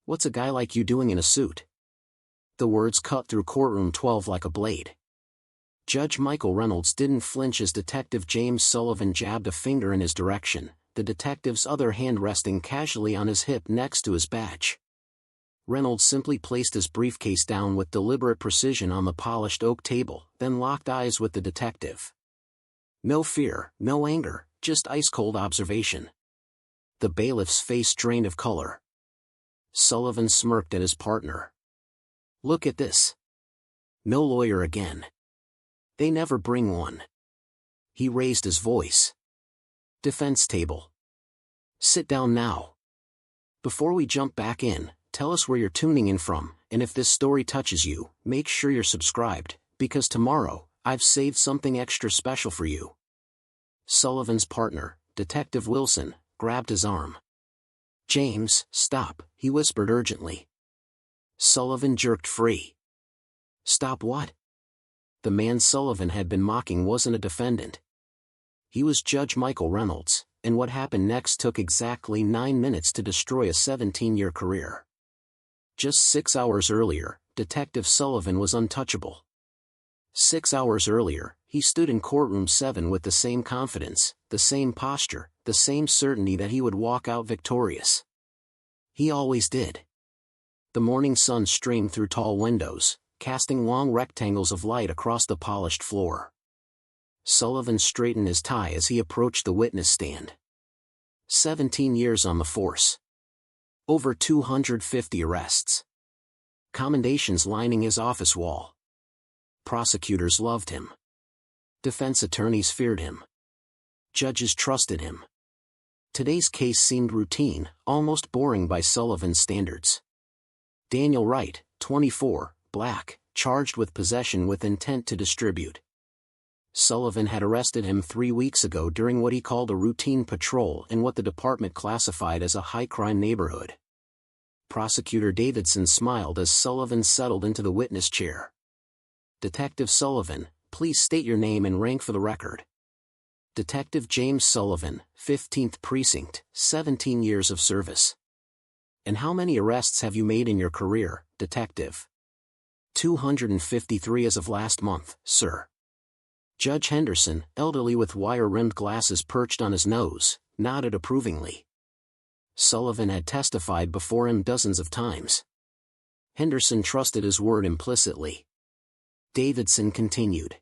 What's a guy like you doing in a suit? The words cut through Courtroom 12 like a blade. Judge Michael Reynolds didn't flinch as Detective James Sullivan jabbed a finger in his direction, the detective's other hand resting casually on his hip next to his badge. Reynolds simply placed his briefcase down with deliberate precision on the polished oak table, then locked eyes with the detective. No fear, no anger, just ice-cold observation. The bailiff's face drained of color. Sullivan smirked at his partner. "Look at this. No lawyer again. They never bring one." He raised his voice. "Defense table. Sit down now. Before we jump back in, tell us where you're tuning in from, and if this story touches you, make sure you're subscribed, because tomorrow, I've saved something extra special for you." Sullivan's partner, Detective Wilson, grabbed his arm. "James, stop," he whispered urgently. Sullivan jerked free. "Stop what?" The man Sullivan had been mocking wasn't a defendant. He was Judge Michael Reynolds, and what happened next took exactly 9 minutes to destroy a 17-year career. Just 6 hours earlier, Detective Sullivan was untouchable. 6 hours earlier, he stood in Courtroom 7 with the same confidence, the same posture, the same certainty that he would walk out victorious. He always did. The morning sun streamed through tall windows, casting long rectangles of light across the polished floor. Sullivan straightened his tie as he approached the witness stand. 17 years on the force. Over 250 arrests. Commendations lining his office wall. Prosecutors loved him. Defense attorneys feared him. Judges trusted him. Today's case seemed routine, almost boring by Sullivan's standards. Daniel Wright, 24, black, charged with possession with intent to distribute. Sullivan had arrested him 3 weeks ago during what he called a routine patrol in what the department classified as a high-crime neighborhood. Prosecutor Davidson smiled as Sullivan settled into the witness chair. "Detective Sullivan, please state your name and rank for the record." "Detective James Sullivan, 15th Precinct, 17 years of service." "And how many arrests have you made in your career, detective?" 253 as of last month, sir." Judge Henderson, elderly with wire-rimmed glasses perched on his nose, nodded approvingly. Sullivan had testified before him dozens of times. Henderson trusted his word implicitly. Davidson continued.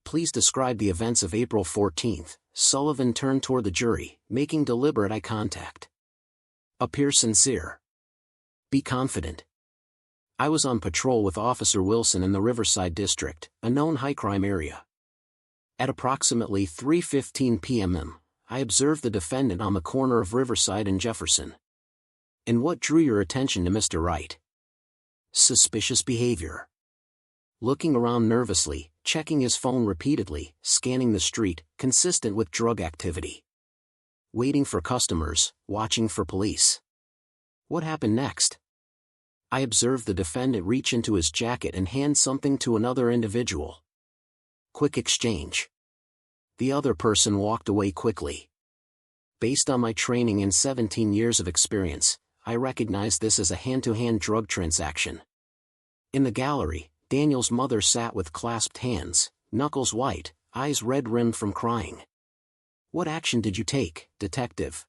"Please describe the events of April 14th, Sullivan turned toward the jury, making deliberate eye contact. "Appear sincere. Be confident." "I was on patrol with Officer Wilson in the Riverside District, a known high-crime area. At approximately 3:15 p.m. I observed the defendant on the corner of Riverside and Jefferson." "And what drew your attention to Mr. Wright?" "Suspicious behavior. Looking around nervously, checking his phone repeatedly, scanning the street, consistent with drug activity. Waiting for customers, watching for police." "What happened next?" "I observed the defendant reach into his jacket and hand something to another individual. Quick exchange. The other person walked away quickly. Based on my training and 17 years of experience, I recognize this as a hand-to-hand drug transaction." In the gallery, Daniel's mother sat with clasped hands, knuckles white, eyes red-rimmed from crying. "What action did you take, detective?"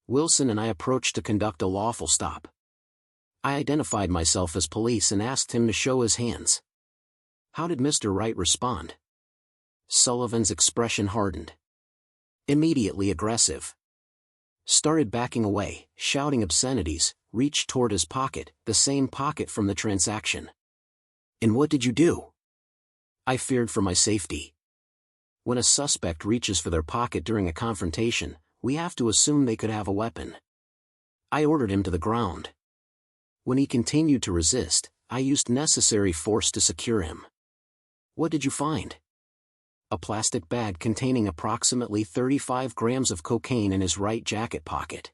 "Wilson and I approached to conduct a lawful stop. I identified myself as police and asked him to show his hands." "How did Mr. Wright respond?" Sullivan's expression hardened. "Immediately aggressive. Started backing away, shouting obscenities, reached toward his pocket, the same pocket from the transaction." "And what did you do?" "I feared for my safety. When a suspect reaches for their pocket during a confrontation, we have to assume they could have a weapon. I ordered him to the ground. When he continued to resist, I used necessary force to secure him." "What did you find?" "A plastic bag containing approximately 35 grams of cocaine in his right jacket pocket.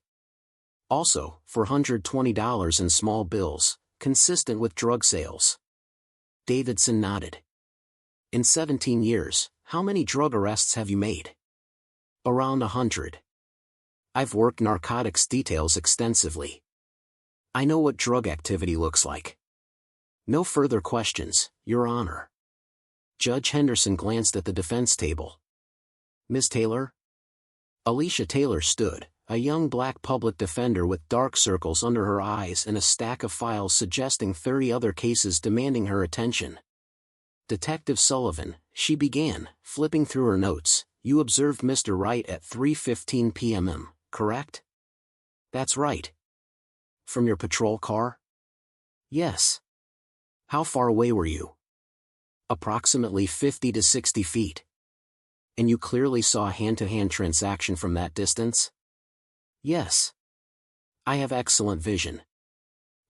Also, $420 in small bills, consistent with drug sales." Davidson nodded. "In 17 years, how many drug arrests have you made?" "Around 100. I've worked narcotics details extensively. I know what drug activity looks like. No further questions, Your Honor. Judge Henderson glanced at the defense table. Ms. Taylor? Alicia Taylor stood, a young black public defender with dark circles under her eyes and a stack of files suggesting 30 other cases demanding her attention. Detective Sullivan, she began, flipping through her notes, you observed Mr. Wright at 3:15 p.m., correct? That's right. From your patrol car? Yes. How far away were you? Approximately 50 to 60 feet. And you clearly saw a hand-to-hand transaction from that distance? Yes. I have excellent vision.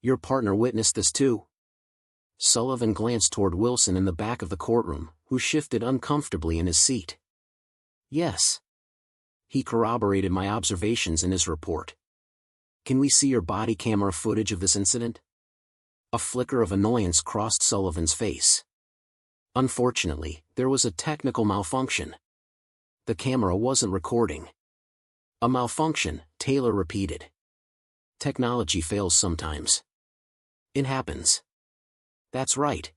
Your partner witnessed this too? Sullivan glanced toward Wilson in the back of the courtroom, who shifted uncomfortably in his seat. Yes. He corroborated my observations in his report. Can we see your body camera footage of this incident? A flicker of annoyance crossed Sullivan's face. Unfortunately, there was a technical malfunction. The camera wasn't recording. A malfunction, Taylor repeated. Technology fails sometimes. It happens. That's right.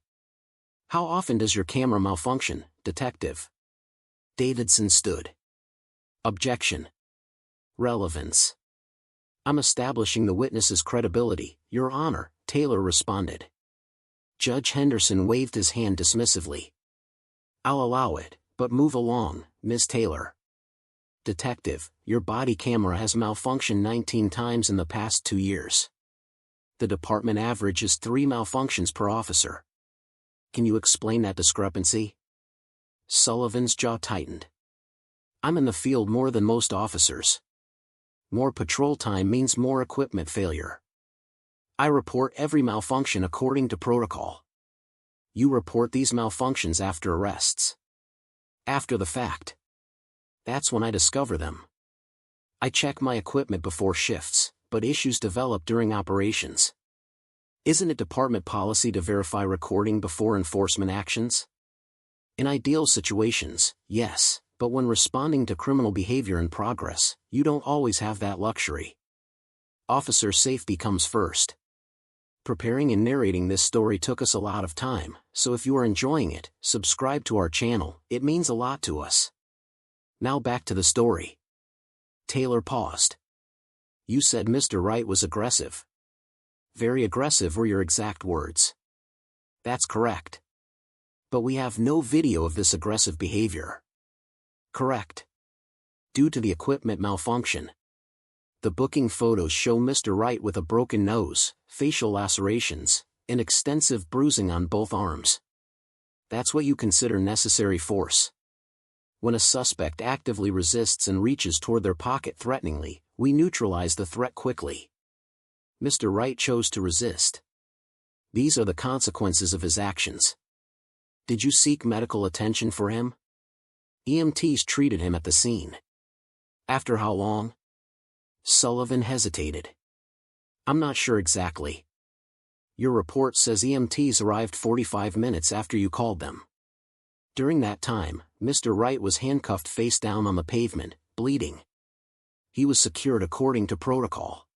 How often does your camera malfunction, Detective? Davidson stood. Objection. Relevance. I'm establishing the witness's credibility, Your Honor, Taylor responded. Judge Henderson waved his hand dismissively. I'll allow it, but move along, Ms. Taylor. Detective, your body camera has malfunctioned 19 times in the past 2 years. The department average is 3 malfunctions per officer. Can you explain that discrepancy? Sullivan's jaw tightened. I'm in the field more than most officers. More patrol time means more equipment failure. I report every malfunction according to protocol. You report these malfunctions after arrests. After the fact. That's when I discover them. I check my equipment before shifts, but issues develop during operations. Isn't it department policy to verify recording before enforcement actions? In ideal situations, yes, but when responding to criminal behavior in progress, you don't always have that luxury. Officer safety comes first. Preparing and narrating this story took us a lot of time, so if you are enjoying it, subscribe to our channel, it means a lot to us. Now back to the story. Taylor paused. You said Mr. Wright was aggressive. Very aggressive were your exact words. That's correct. But we have no video of this aggressive behavior. Correct. Due to the equipment malfunction. The booking photos show Mr. Wright with a broken nose, facial lacerations, and extensive bruising on both arms. That's what you consider necessary force. When a suspect actively resists and reaches toward their pocket threateningly, we neutralize the threat quickly. Mr. Wright chose to resist. These are the consequences of his actions. Did you seek medical attention for him? EMTs treated him at the scene. After how long? Sullivan hesitated. I'm not sure exactly. Your report says EMTs arrived 45 minutes after you called them. During that time, Mr. Wright was handcuffed face down on the pavement, bleeding. He was secured according to protocol.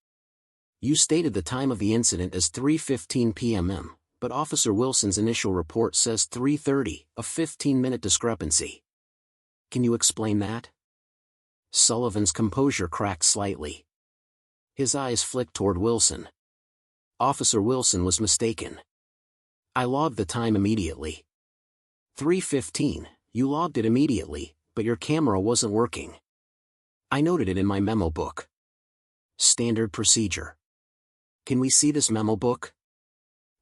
You stated the time of the incident as 3:15 p.m., but Officer Wilson's initial report says 3:30, a 15-minute discrepancy. Can you explain that? Sullivan's composure cracked slightly. His eyes flicked toward Wilson. Officer Wilson was mistaken. I logged the time immediately. 3:15, you logged it immediately, but your camera wasn't working. I noted it in my memo book. Standard procedure. Can we see this memo book?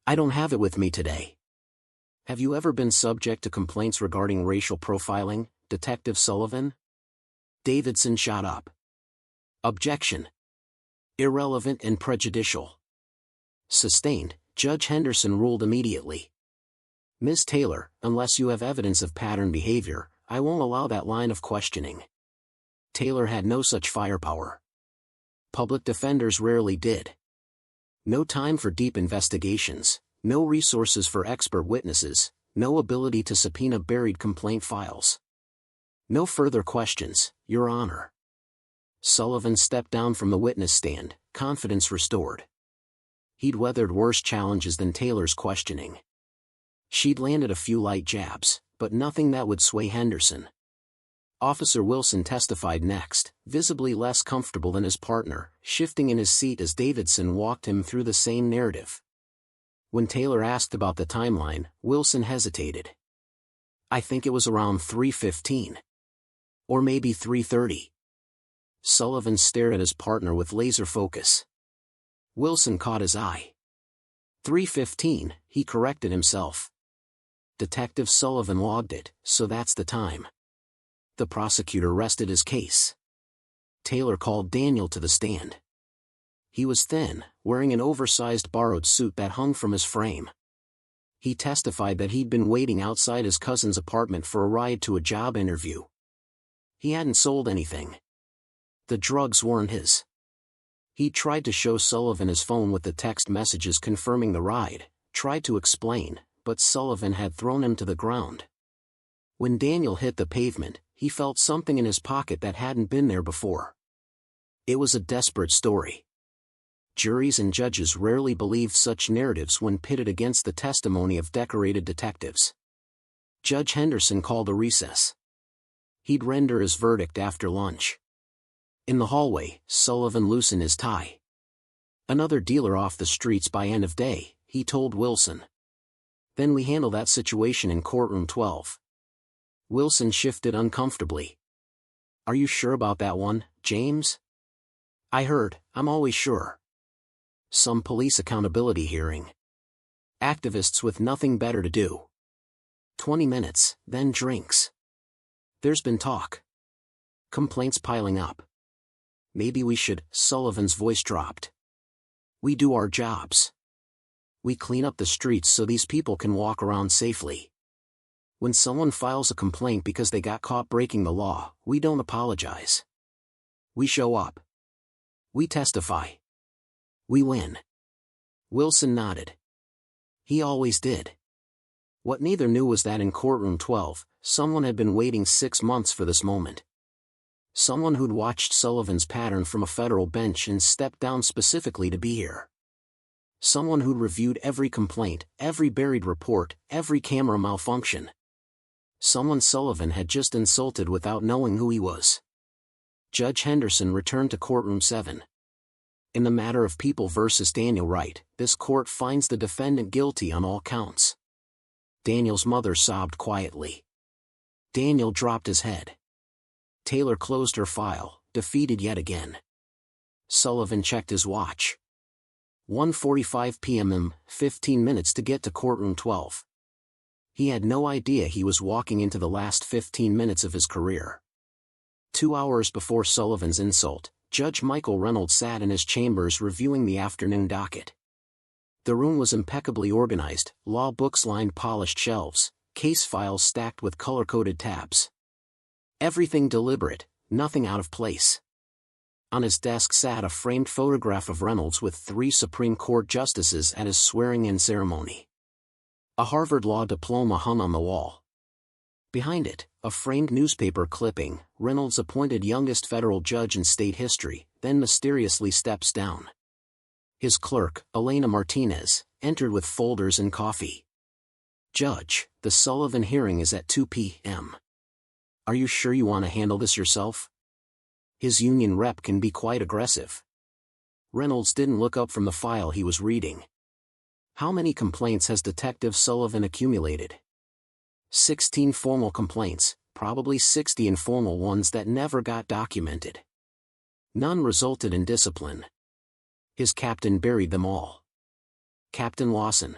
I don't have it with me today. Have you ever been subject to complaints regarding racial profiling, Detective Sullivan? Davidson shot up. Objection. Irrelevant and prejudicial. Sustained, Judge Henderson ruled immediately. Ms. Taylor, unless you have evidence of pattern behavior, I won't allow that line of questioning. Taylor had no such firepower. Public defenders rarely did. No time for deep investigations, no resources for expert witnesses, no ability to subpoena buried complaint files. No further questions, Your Honor. Sullivan stepped down from the witness stand, confidence restored. He'd weathered worse challenges than Taylor's questioning. She'd landed a few light jabs, but nothing that would sway Henderson. Officer Wilson testified next, visibly less comfortable than his partner, shifting in his seat as Davidson walked him through the same narrative. When Taylor asked about the timeline, Wilson hesitated. "I think it was around 3:15. Or maybe 3:30. Sullivan stared at his partner with laser focus. Wilson caught his eye. 3:15, he corrected himself. Detective Sullivan logged it, so that's the time. The prosecutor rested his case. Taylor called Daniel to the stand. He was thin, wearing an oversized borrowed suit that hung from his frame. He testified that he'd been waiting outside his cousin's apartment for a ride to a job interview. He hadn't sold anything. The drugs weren't his. He tried to show Sullivan his phone with the text messages confirming the ride, tried to explain, but Sullivan had thrown him to the ground. When Daniel hit the pavement, he felt something in his pocket that hadn't been there before. It was a desperate story. Juries and judges rarely believed such narratives when pitted against the testimony of decorated detectives. Judge Henderson called a recess. He'd render his verdict after lunch. In the hallway, Sullivan loosened his tie. "Another dealer off the streets by end of day," he told Wilson. "Then we handle that situation in courtroom 12. Wilson shifted uncomfortably. "Are you sure about that one, James?" "I heard, I'm always sure. Some police accountability hearing. Activists with nothing better to do. 20 minutes, then drinks. There's been talk. Complaints piling up. Maybe we should," Sullivan's voice dropped. "We do our jobs. We clean up the streets so these people can walk around safely. When someone files a complaint because they got caught breaking the law, we don't apologize. We show up. We testify. We win." Wilson nodded. He always did. What neither knew was that in courtroom 12, someone had been waiting 6 months for this moment. Someone who'd watched Sullivan's pattern from a federal bench and stepped down specifically to be here. Someone who'd reviewed every complaint, every buried report, every camera malfunction. Someone Sullivan had just insulted without knowing who he was. Judge Henderson returned to courtroom 7. In the matter of People versus Daniel Wright, this court finds the defendant guilty on all counts. Daniel's mother sobbed quietly. Daniel dropped his head. Taylor closed her file, defeated yet again. Sullivan checked his watch. 1:45 p.m. 15 minutes to get to courtroom 12. He had no idea he was walking into the last 15 minutes of his career. 2 hours before Sullivan's insult, Judge Michael Reynolds sat in his chambers reviewing the afternoon docket. The room was impeccably organized, law books lined polished shelves, case files stacked with color-coded tabs. Everything deliberate, nothing out of place. On his desk sat a framed photograph of Reynolds with 3 Supreme Court justices at his swearing-in ceremony. A Harvard Law diploma hung on the wall. Behind it, a framed newspaper clipping, "Reynolds appointed youngest federal judge in state history," then mysteriously steps down. His clerk, Elena Martinez, entered with folders and coffee. "Judge, the Sullivan hearing is at 2 p.m. Are you sure you want to handle this yourself? His union rep can be quite aggressive." Reynolds didn't look up from the file he was reading. "How many complaints has Detective Sullivan accumulated?" 16 formal complaints, probably 60 informal ones that never got documented. None resulted in discipline. His captain buried them all. Captain Lawson.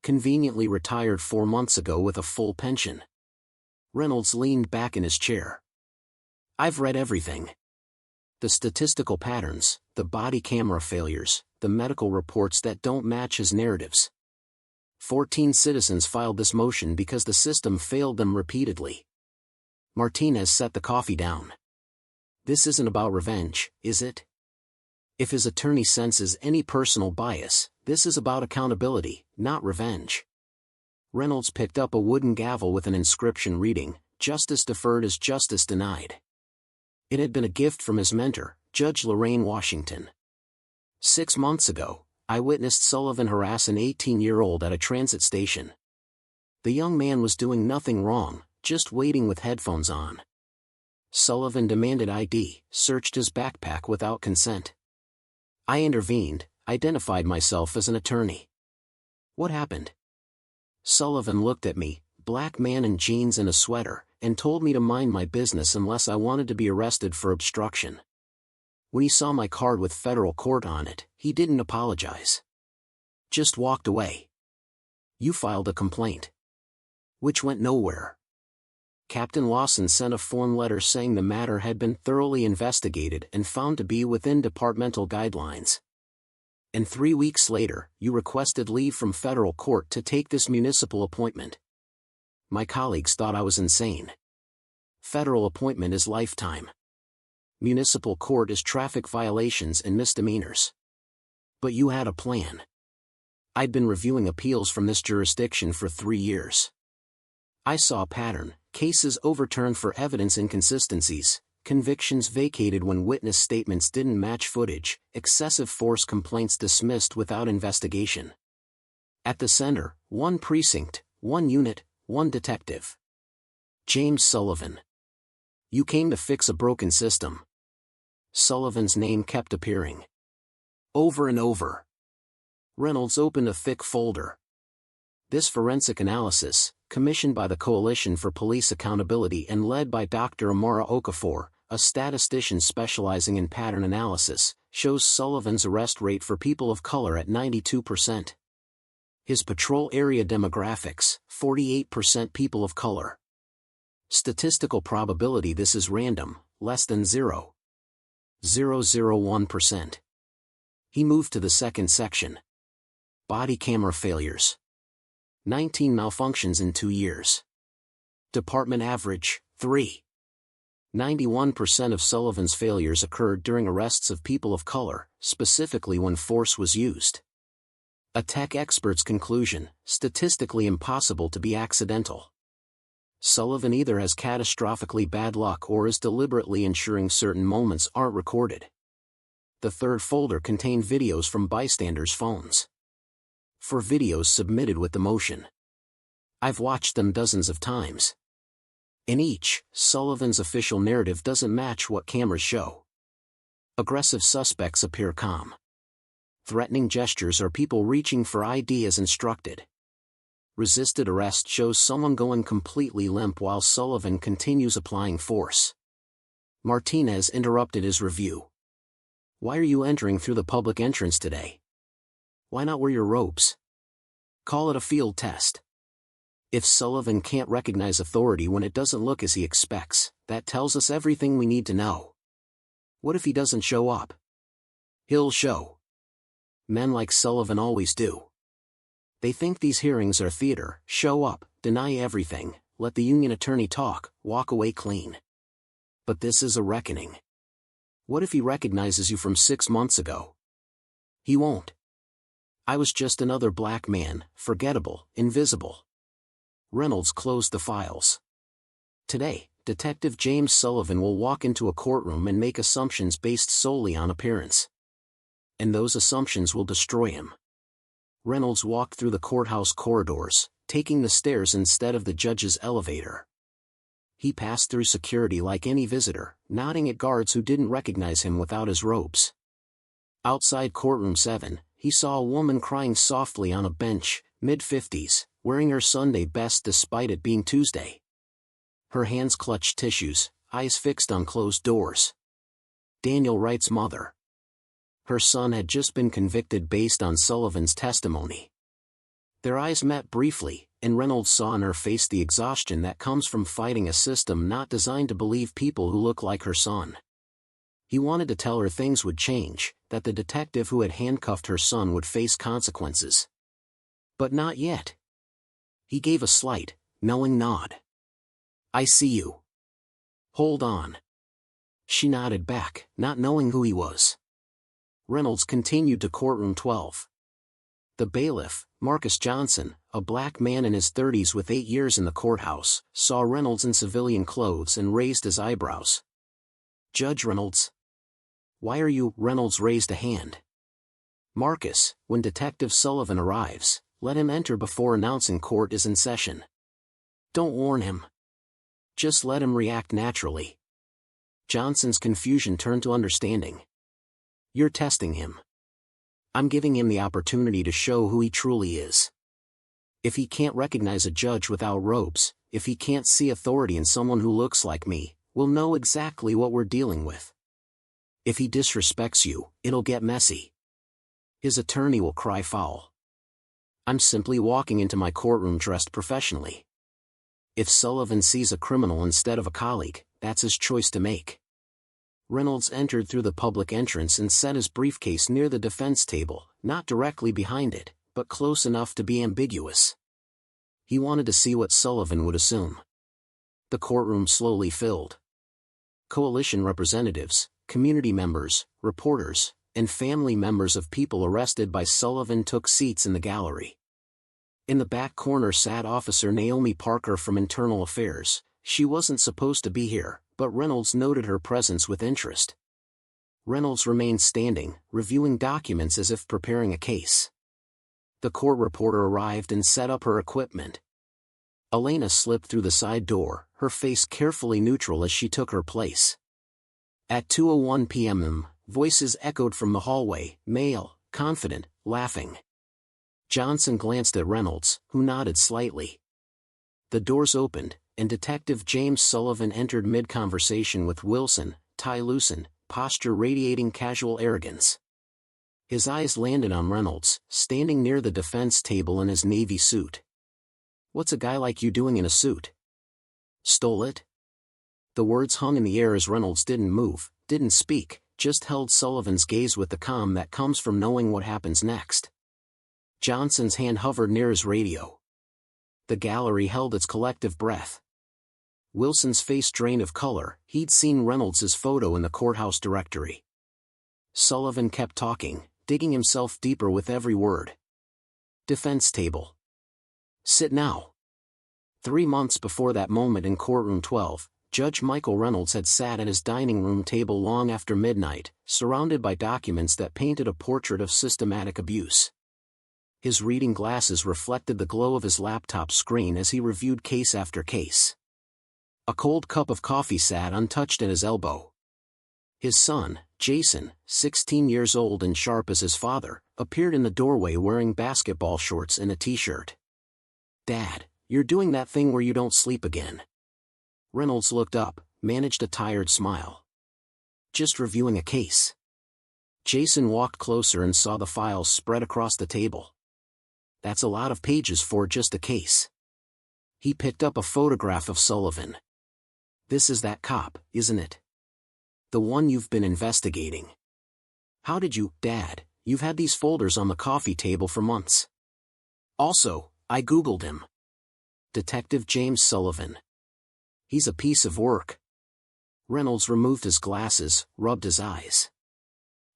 Conveniently retired 4 months ago with a full pension. Reynolds leaned back in his chair. "I've read everything. The statistical patterns, the body camera failures, the medical reports that don't match his narratives. 14 citizens filed this motion because the system failed them repeatedly." Martinez set the coffee down. "This isn't about revenge, is it? If his attorney senses any personal bias, this is about accountability, not revenge." Reynolds picked up a wooden gavel with an inscription reading, "Justice deferred is justice denied." It had been a gift from his mentor, Judge Lorraine Washington. 6 months ago, I witnessed Sullivan harass an 18-year-old at a transit station. The young man was doing nothing wrong, just waiting with headphones on. Sullivan demanded ID, searched his backpack without consent. I intervened, identified myself as an attorney. What happened? Sullivan looked at me, black man in jeans and a sweater, and told me to mind my business unless I wanted to be arrested for obstruction. When he saw my card with federal court on it, he didn't apologize. Just walked away. You filed a complaint. Which went nowhere. Captain Lawson sent a form letter saying the matter had been thoroughly investigated and found to be within departmental guidelines. And 3 weeks later, you requested leave from federal court to take this municipal appointment. My colleagues thought I was insane. Federal appointment is lifetime. Municipal court is traffic violations and misdemeanors. But you had a plan. I'd been reviewing appeals from this jurisdiction for 3 years. I saw a pattern: cases overturned for evidence inconsistencies, convictions vacated when witness statements didn't match footage, excessive force complaints dismissed without investigation. At the center, one precinct, one unit, one detective. James Sullivan. You came to fix a broken system. Sullivan's name kept appearing. Over and over. Reynolds opened a thick folder. This forensic analysis, commissioned by the Coalition for Police Accountability and led by Dr. Amara Okafor, a statistician specializing in pattern analysis, shows Sullivan's arrest rate for people of color at 92%. His patrol area demographics, 48% people of color. Statistical probability: this is random, less than 0.001%. He moved to the second section. Body camera failures. 19 malfunctions in 2 years. Department average, 3. 91% of Sullivan's failures occurred during arrests of people of color, specifically when force was used. A tech expert's conclusion: statistically impossible to be accidental. Sullivan either has catastrophically bad luck or is deliberately ensuring certain moments aren't recorded. The third folder contained videos from bystanders' phones. 4 videos submitted with the motion. I've watched them dozens of times. In each, Sullivan's official narrative doesn't match what cameras show. Aggressive suspects appear calm. Threatening gestures are people reaching for ID as instructed. Resisted arrest shows someone going completely limp while Sullivan continues applying force. Martinez interrupted his review. Why are you entering through the public entrance today? Why not wear your robes? Call it a field test. If Sullivan can't recognize authority when it doesn't look as he expects, that tells us everything we need to know. What if he doesn't show up? He'll show. Men like Sullivan always do. They think these hearings are theater: show up, deny everything, let the union attorney talk, walk away clean. But this is a reckoning. What if he recognizes you from 6 months ago? He won't. I was just another black man, forgettable, invisible. Reynolds closed the files. Today, Detective James Sullivan will walk into a courtroom and make assumptions based solely on appearance. And those assumptions will destroy him. Reynolds walked through the courthouse corridors, taking the stairs instead of the judge's elevator. He passed through security like any visitor, nodding at guards who didn't recognize him without his robes. Outside courtroom 7, he saw a woman crying softly on a bench, mid-50s, wearing her Sunday best despite it being Tuesday. Her hands clutched tissues, eyes fixed on closed doors. Daniel Wright's mother. Her son had just been convicted based on Sullivan's testimony. Their eyes met briefly, and Reynolds saw in her face the exhaustion that comes from fighting a system not designed to believe people who look like her son. He wanted to tell her things would change, that the detective who had handcuffed her son would face consequences. But not yet. He gave a slight, knowing nod. I see you. Hold on. She nodded back, not knowing who he was. Reynolds continued to courtroom 12. The bailiff, Marcus Johnson, a black man in his 30s with 8 years in the courthouse, saw Reynolds in civilian clothes and raised his eyebrows. Judge Reynolds. Why are you? Reynolds raised a hand. Marcus, when Detective Sullivan arrives, let him enter before announcing court is in session. Don't warn him. Just let him react naturally. Johnson's confusion turned to understanding. You're testing him. I'm giving him the opportunity to show who he truly is. If he can't recognize a judge without robes, if he can't see authority in someone who looks like me, we'll know exactly what we're dealing with. If he disrespects you, it'll get messy. His attorney will cry foul. I'm simply walking into my courtroom dressed professionally. If Sullivan sees a criminal instead of a colleague, that's his choice to make. Reynolds entered through the public entrance and set his briefcase near the defense table, not directly behind it, but close enough to be ambiguous. He wanted to see what Sullivan would assume. The courtroom slowly filled. Coalition representatives, community members, reporters, and family members of people arrested by Sullivan took seats in the gallery. In the back corner sat Officer Naomi Parker from Internal Affairs. She wasn't supposed to be here, but Reynolds noted her presence with interest. Reynolds remained standing, reviewing documents as if preparing a case. The court reporter arrived and set up her equipment. Elena slipped through the side door, her face carefully neutral as she took her place. At 2:01 p.m., voices echoed from the hallway, male, confident, laughing. Johnson glanced at Reynolds, who nodded slightly. The doors opened, and Detective James Sullivan entered mid-conversation with Wilson, tie loosened, posture radiating casual arrogance. His eyes landed on Reynolds, standing near the defense table in his navy suit. What's a guy like you doing in a suit? Stole it? The words hung in the air as Reynolds didn't move, didn't speak, just held Sullivan's gaze with the calm that comes from knowing what happens next. Johnson's hand hovered near his radio. The gallery held its collective breath. Wilson's face drained of color. He'd seen Reynolds' photo in the courthouse directory. Sullivan kept talking, digging himself deeper with every word. Defense table. Sit now. 3 months before that moment in courtroom 12, Judge Michael Reynolds had sat at his dining room table long after midnight, surrounded by documents that painted a portrait of systematic abuse. His reading glasses reflected the glow of his laptop screen as he reviewed case after case. A cold cup of coffee sat untouched at his elbow. His son, Jason, 16 years old and sharp as his father, appeared in the doorway wearing basketball shorts and a t-shirt. "Dad, you're doing that thing where you don't sleep again." Reynolds looked up, managed a tired smile. "Just reviewing a case." Jason walked closer and saw the files spread across the table. "That's a lot of pages for just a case." He picked up a photograph of Sullivan. "This is that cop, isn't it? The one you've been investigating." "How did you, Dad? You've had these folders on the coffee table for months." "Also, I Googled him. Detective James Sullivan. He's a piece of work." Reynolds removed his glasses, rubbed his eyes.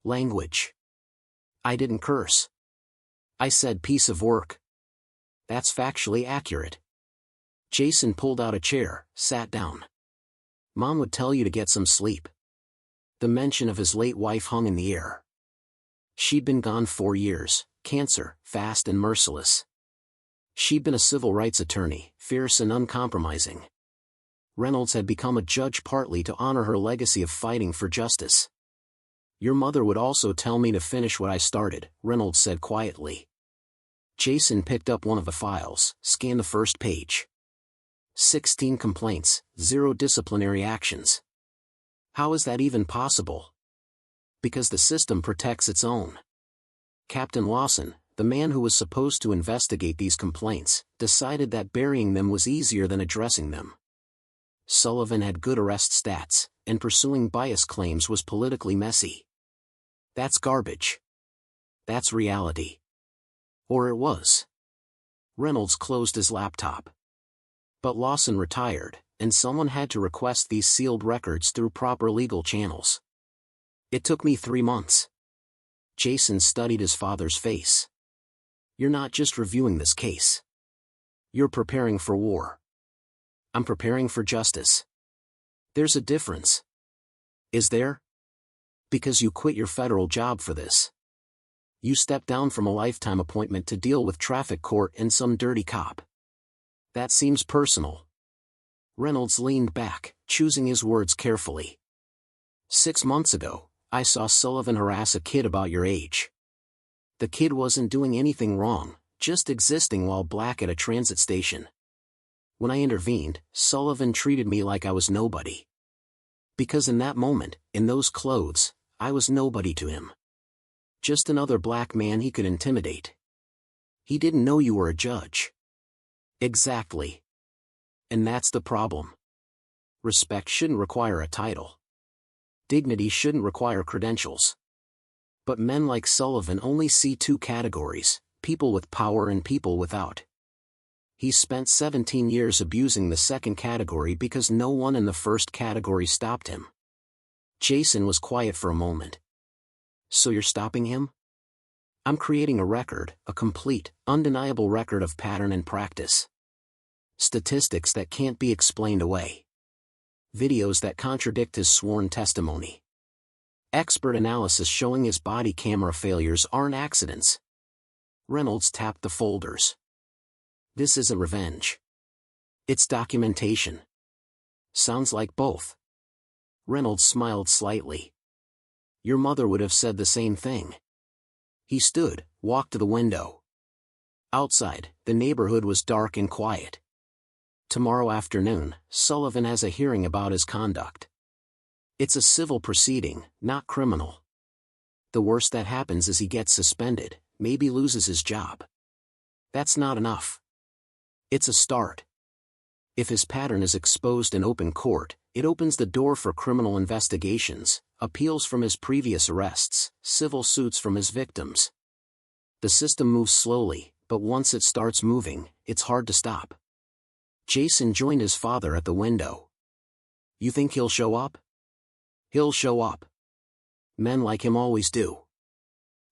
"Language. I didn't curse. I said piece of work. That's factually accurate." Jason pulled out a chair, sat down. "Mom would tell you to get some sleep." The mention of his late wife hung in the air. She'd been gone 4 years, cancer, fast and merciless. She'd been a civil rights attorney, fierce and uncompromising. Reynolds had become a judge partly to honor her legacy of fighting for justice. "Your mother would also tell me to finish what I started," Reynolds said quietly. Jason picked up one of the files, scanned the first page. 16 complaints, 0 disciplinary actions. How is that even possible? Because the system protects its own. Captain Lawson, the man who was supposed to investigate these complaints, decided that burying them was easier than addressing them. Sullivan had good arrest stats, and pursuing bias claims was politically messy. That's garbage. That's reality. Or it was. Reynolds closed his laptop. But Lawson retired, and someone had to request these sealed records through proper legal channels. It took me 3 months. Jason studied his father's face. "You're not just reviewing this case. You're preparing for war." "I'm preparing for justice." "There's a difference." "Is there?" "Because you quit your federal job for this." You stepped down from a lifetime appointment to deal with traffic court and some dirty cop. That seems personal. Reynolds leaned back, choosing his words carefully. 6 months ago, I saw Sullivan harass a kid about your age. The kid wasn't doing anything wrong, just existing while black at a transit station. When I intervened, Sullivan treated me like I was nobody. Because in that moment, in those clothes, I was nobody to him. Just another black man he could intimidate. He didn't know you were a judge. Exactly. And that's the problem. Respect shouldn't require a title. Dignity shouldn't require credentials. But men like Sullivan only see 2 categories, people with power and people without. He spent 17 years abusing the second category because no one in the first category stopped him. Jason was quiet for a moment. So you're stopping him? I'm creating a record, a complete, undeniable record of pattern and practice. Statistics that can't be explained away. Videos that contradict his sworn testimony. Expert analysis showing his body camera failures aren't accidents. Reynolds tapped the folders. This isn't revenge. It's documentation. Sounds like both. Reynolds smiled slightly. Your mother would have said the same thing. He stood, walked to the window. Outside, the neighborhood was dark and quiet. Tomorrow afternoon, Sullivan has a hearing about his conduct. It's a civil proceeding, not criminal. The worst that happens is he gets suspended, maybe loses his job. That's not enough. It's a start. If his pattern is exposed in open court, it opens the door for criminal investigations, appeals from his previous arrests, civil suits from his victims. The system moves slowly, but once it starts moving, it's hard to stop. Jason joined his father at the window. You think he'll show up? He'll show up. Men like him always do.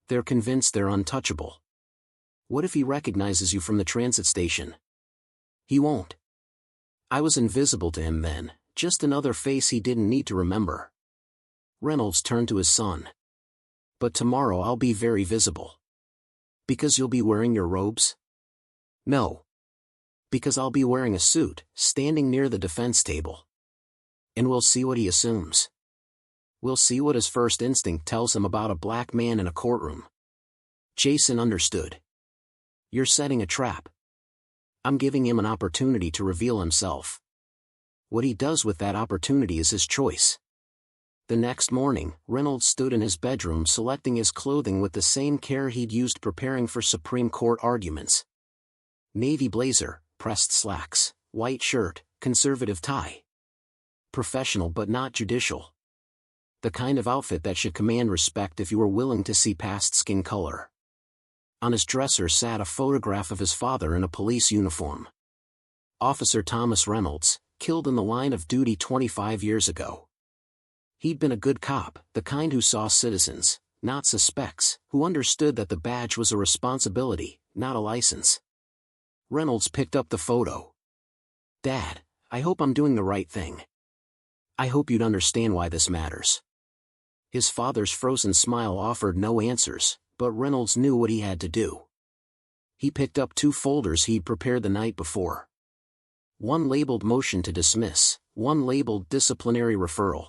They're convinced they're untouchable. What if he recognizes you from the transit station? He won't. I was invisible to him then, just another face he didn't need to remember. Reynolds turned to his son. But tomorrow I'll be very visible. Because you'll be wearing your robes? No. Because I'll be wearing a suit, standing near the defense table. And we'll see what he assumes. We'll see what his first instinct tells him about a black man in a courtroom. Jason understood. You're setting a trap. I'm giving him an opportunity to reveal himself. What he does with that opportunity is his choice. The next morning, Reynolds stood in his bedroom selecting his clothing with the same care he'd used preparing for Supreme Court arguments. Navy blazer, pressed slacks, white shirt, conservative tie. Professional but not judicial. The kind of outfit that should command respect if you were willing to see past skin color. On his dresser sat a photograph of his father in a police uniform. Officer Thomas Reynolds, killed in the line of duty 25 years ago. He'd been a good cop, the kind who saw citizens, not suspects, who understood that the badge was a responsibility, not a license. Reynolds picked up the photo. Dad, I hope I'm doing the right thing. I hope you'd understand why this matters. His father's frozen smile offered no answers, but Reynolds knew what he had to do. He picked up 2 folders he'd prepared the night before. One labeled motion to dismiss, one labeled disciplinary referral.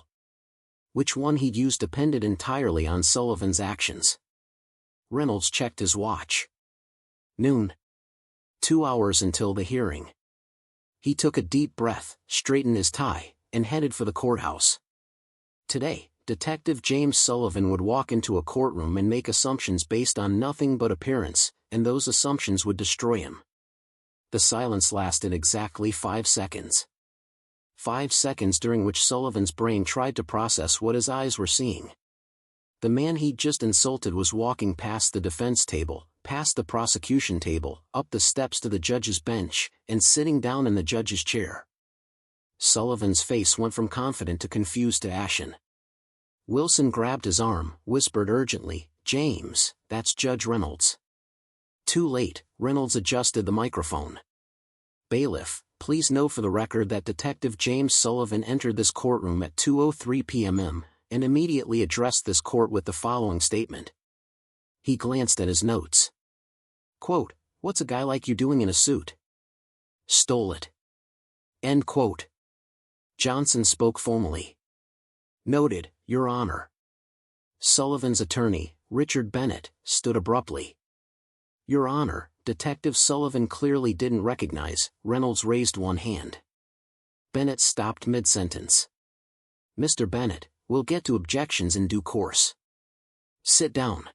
Which one he'd use depended entirely on Sullivan's actions. Reynolds checked his watch. Noon. 2 hours until the hearing. He took a deep breath, straightened his tie, and headed for the courthouse. Today, Detective James Sullivan would walk into a courtroom and make assumptions based on nothing but appearance, and those assumptions would destroy him. The silence lasted exactly 5 seconds. 5 seconds during which Sullivan's brain tried to process what his eyes were seeing. The man he'd just insulted was walking past the defense table, past the prosecution table, up the steps to the judge's bench, and sitting down in the judge's chair. Sullivan's face went from confident to confused to ashen. Wilson grabbed his arm, whispered urgently, James, that's Judge Reynolds. Too late, Reynolds adjusted the microphone. Bailiff, please know for the record that Detective James Sullivan entered this courtroom at 2:03 p.m. and immediately addressed this court with the following statement. He glanced at his notes. Quote, "What's a guy like you doing in a suit?" "Stole it." End quote. Johnson spoke formally. "Noted, Your Honor." Sullivan's attorney, Richard Bennett, stood abruptly. "Your Honor," Detective Sullivan clearly didn't recognize. Reynolds raised one hand. Bennett stopped mid-sentence. "Mr. Bennett, we'll get to objections in due course. Sit down."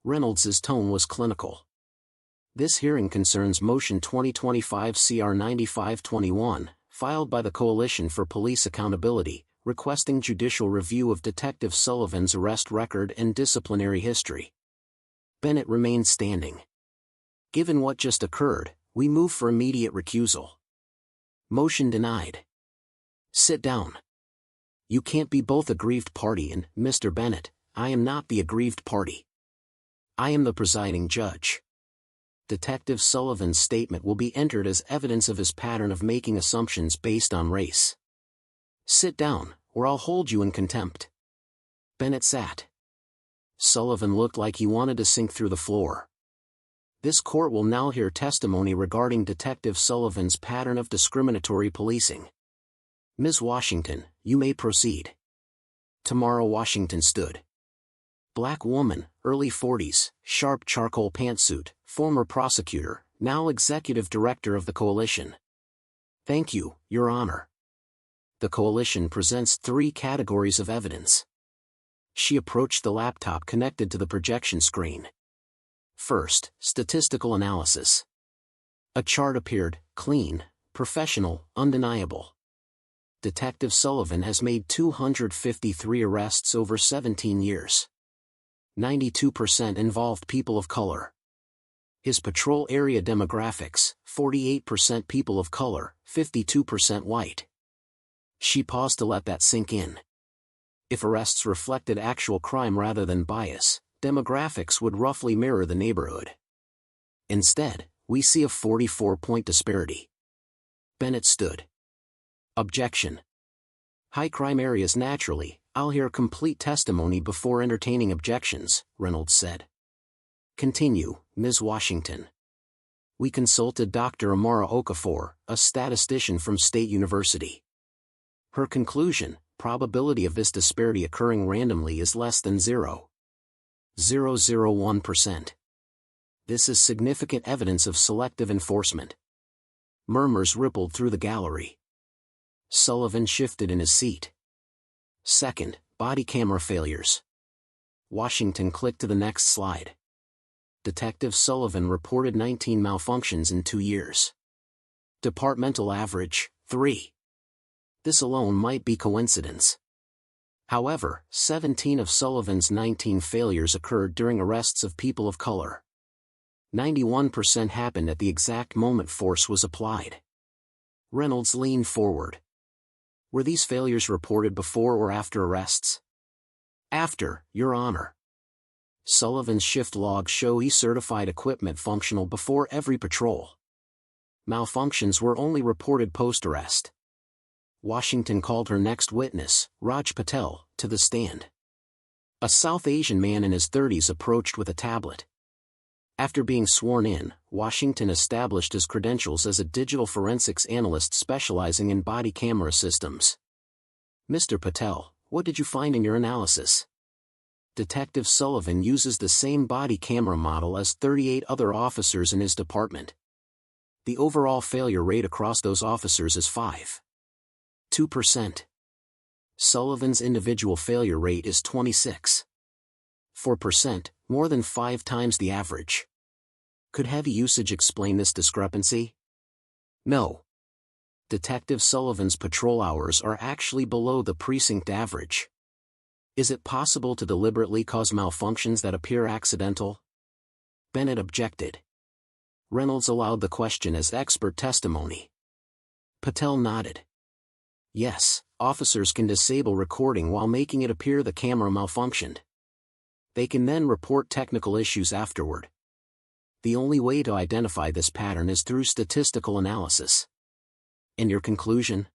Reynolds's tone was clinical. "This hearing concerns Motion 2025 CR 9521, filed by the Coalition for Police Accountability, requesting judicial review of Detective Sullivan's arrest record and disciplinary history." Bennett remained standing. "Given what just occurred, we move for immediate recusal." Motion denied. "Sit down. You can't be both aggrieved party and, Mr. Bennett, I am not the aggrieved party. I am the presiding judge. Detective Sullivan's statement will be entered as evidence of his pattern of making assumptions based on race. Sit down, or I'll hold you in contempt." Bennett sat. Sullivan looked like he wanted to sink through the floor. "This court will now hear testimony regarding Detective Sullivan's pattern of discriminatory policing. Ms. Washington, you may proceed." Tamara Washington stood. Black woman, early 40s, sharp charcoal pantsuit, former prosecutor, now executive director of the Coalition. "Thank you, Your Honor." The Coalition presents 3 categories of evidence. She approached the laptop connected to the projection screen. First, statistical analysis. A chart appeared, clean, professional, undeniable. Detective Sullivan has made 253 arrests over 17 years. 92% involved people of color. His patrol area demographics, 48% people of color, 52% white. She paused to let that sink in. If arrests reflected actual crime rather than bias, demographics would roughly mirror the neighborhood. Instead, we see a 44-point disparity. Bennett stood. "Objection. High crime areas naturally, I'll hear complete testimony before entertaining objections," Reynolds said. "Continue, Ms. Washington." "We consulted Dr. Amara Okafor, a statistician from State University. Her conclusion, probability of this disparity occurring randomly is less than 0.001%. This is significant evidence of selective enforcement." Murmurs rippled through the gallery. Sullivan shifted in his seat. Second, body camera failures. Washington clicked to the next slide. Detective Sullivan reported 19 malfunctions in 2 years. Departmental average, 3. This alone might be coincidence. However, 17 of Sullivan's 19 failures occurred during arrests of people of color. 91% happened at the exact moment force was applied. Reynolds leaned forward. "Were these failures reported before or after arrests?" "After, Your Honor." Sullivan's shift logs show he certified equipment functional before every patrol. Malfunctions were only reported post-arrest. Washington called her next witness, Raj Patel, to the stand. A South Asian man in his 30s approached with a tablet. After being sworn in, Washington established his credentials as a digital forensics analyst specializing in body camera systems. "Mr. Patel, what did you find in your analysis?" Detective Sullivan uses the same body camera model as 38 other officers in his department. The overall failure rate across those officers is 5.2%. Sullivan's individual failure rate is 26.4%, more than 5 times the average. Could heavy usage explain this discrepancy? No. Detective Sullivan's patrol hours are actually below the precinct average. Is it possible to deliberately cause malfunctions that appear accidental? Bennett objected. Reynolds allowed the question as expert testimony. Patel nodded. Yes, officers can disable recording while making it appear the camera malfunctioned. They can then report technical issues afterward. The only way to identify this pattern is through statistical analysis. And your conclusion?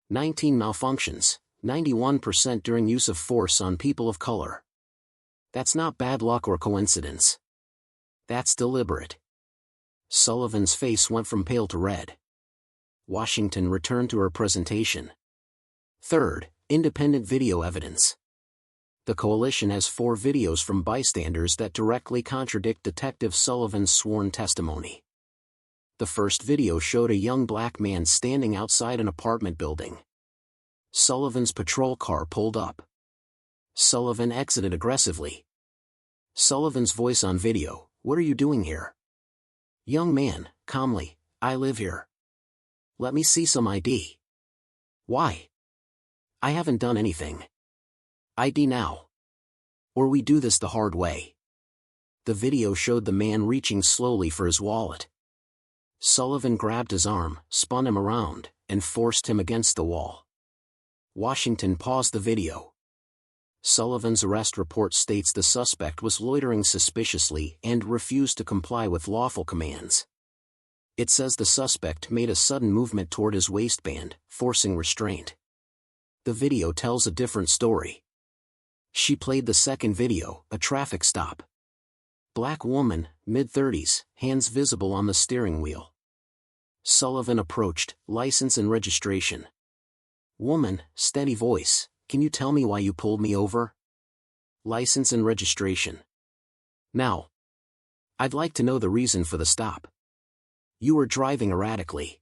19 malfunctions, 91% during use of force on people of color. That's not bad luck or coincidence. That's deliberate. Sullivan's face went from pale to red. Washington returned to her presentation. Third, independent video evidence. The coalition has 4 videos from bystanders that directly contradict Detective Sullivan's sworn testimony. The first video showed a young black man standing outside an apartment building. Sullivan's patrol car pulled up. Sullivan exited aggressively. Sullivan's voice on video, "What are you doing here?" Young man, calmly, "I live here. Let me see some ID." "Why?" "I haven't done anything." "ID now. Or we do this the hard way." The video showed the man reaching slowly for his wallet. Sullivan grabbed his arm, spun him around, and forced him against the wall. Washington paused the video. Sullivan's arrest report states the suspect was loitering suspiciously and refused to comply with lawful commands. It says the suspect made a sudden movement toward his waistband, forcing restraint. The video tells a different story. She played the second video, a traffic stop. Black woman, mid-30s, hands visible on the steering wheel. Sullivan approached, "License and registration." Woman, steady voice, "Can you tell me why you pulled me over?" "License and registration." "Now, I'd like to know the reason for the stop." "You were driving erratically."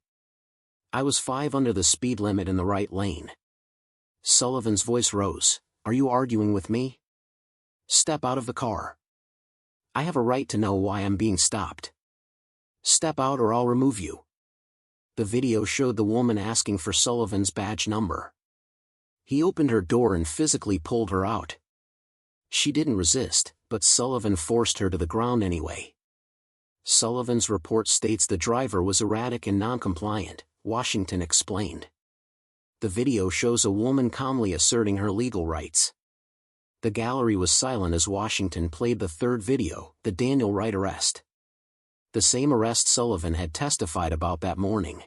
"I was 5 under the speed limit in the right lane." Sullivan's voice rose, "Are you arguing with me?" "Step out of the car." "I have a right to know why I'm being stopped." "Step out or I'll remove you." The video showed the woman asking for Sullivan's badge number. He opened her door and physically pulled her out. She didn't resist, but Sullivan forced her to the ground anyway. Sullivan's report states the driver was erratic and non-compliant, Washington explained. The video shows a woman calmly asserting her legal rights. The gallery was silent as Washington played the third video, the Daniel Wright arrest. The same arrest Sullivan had testified about that morning.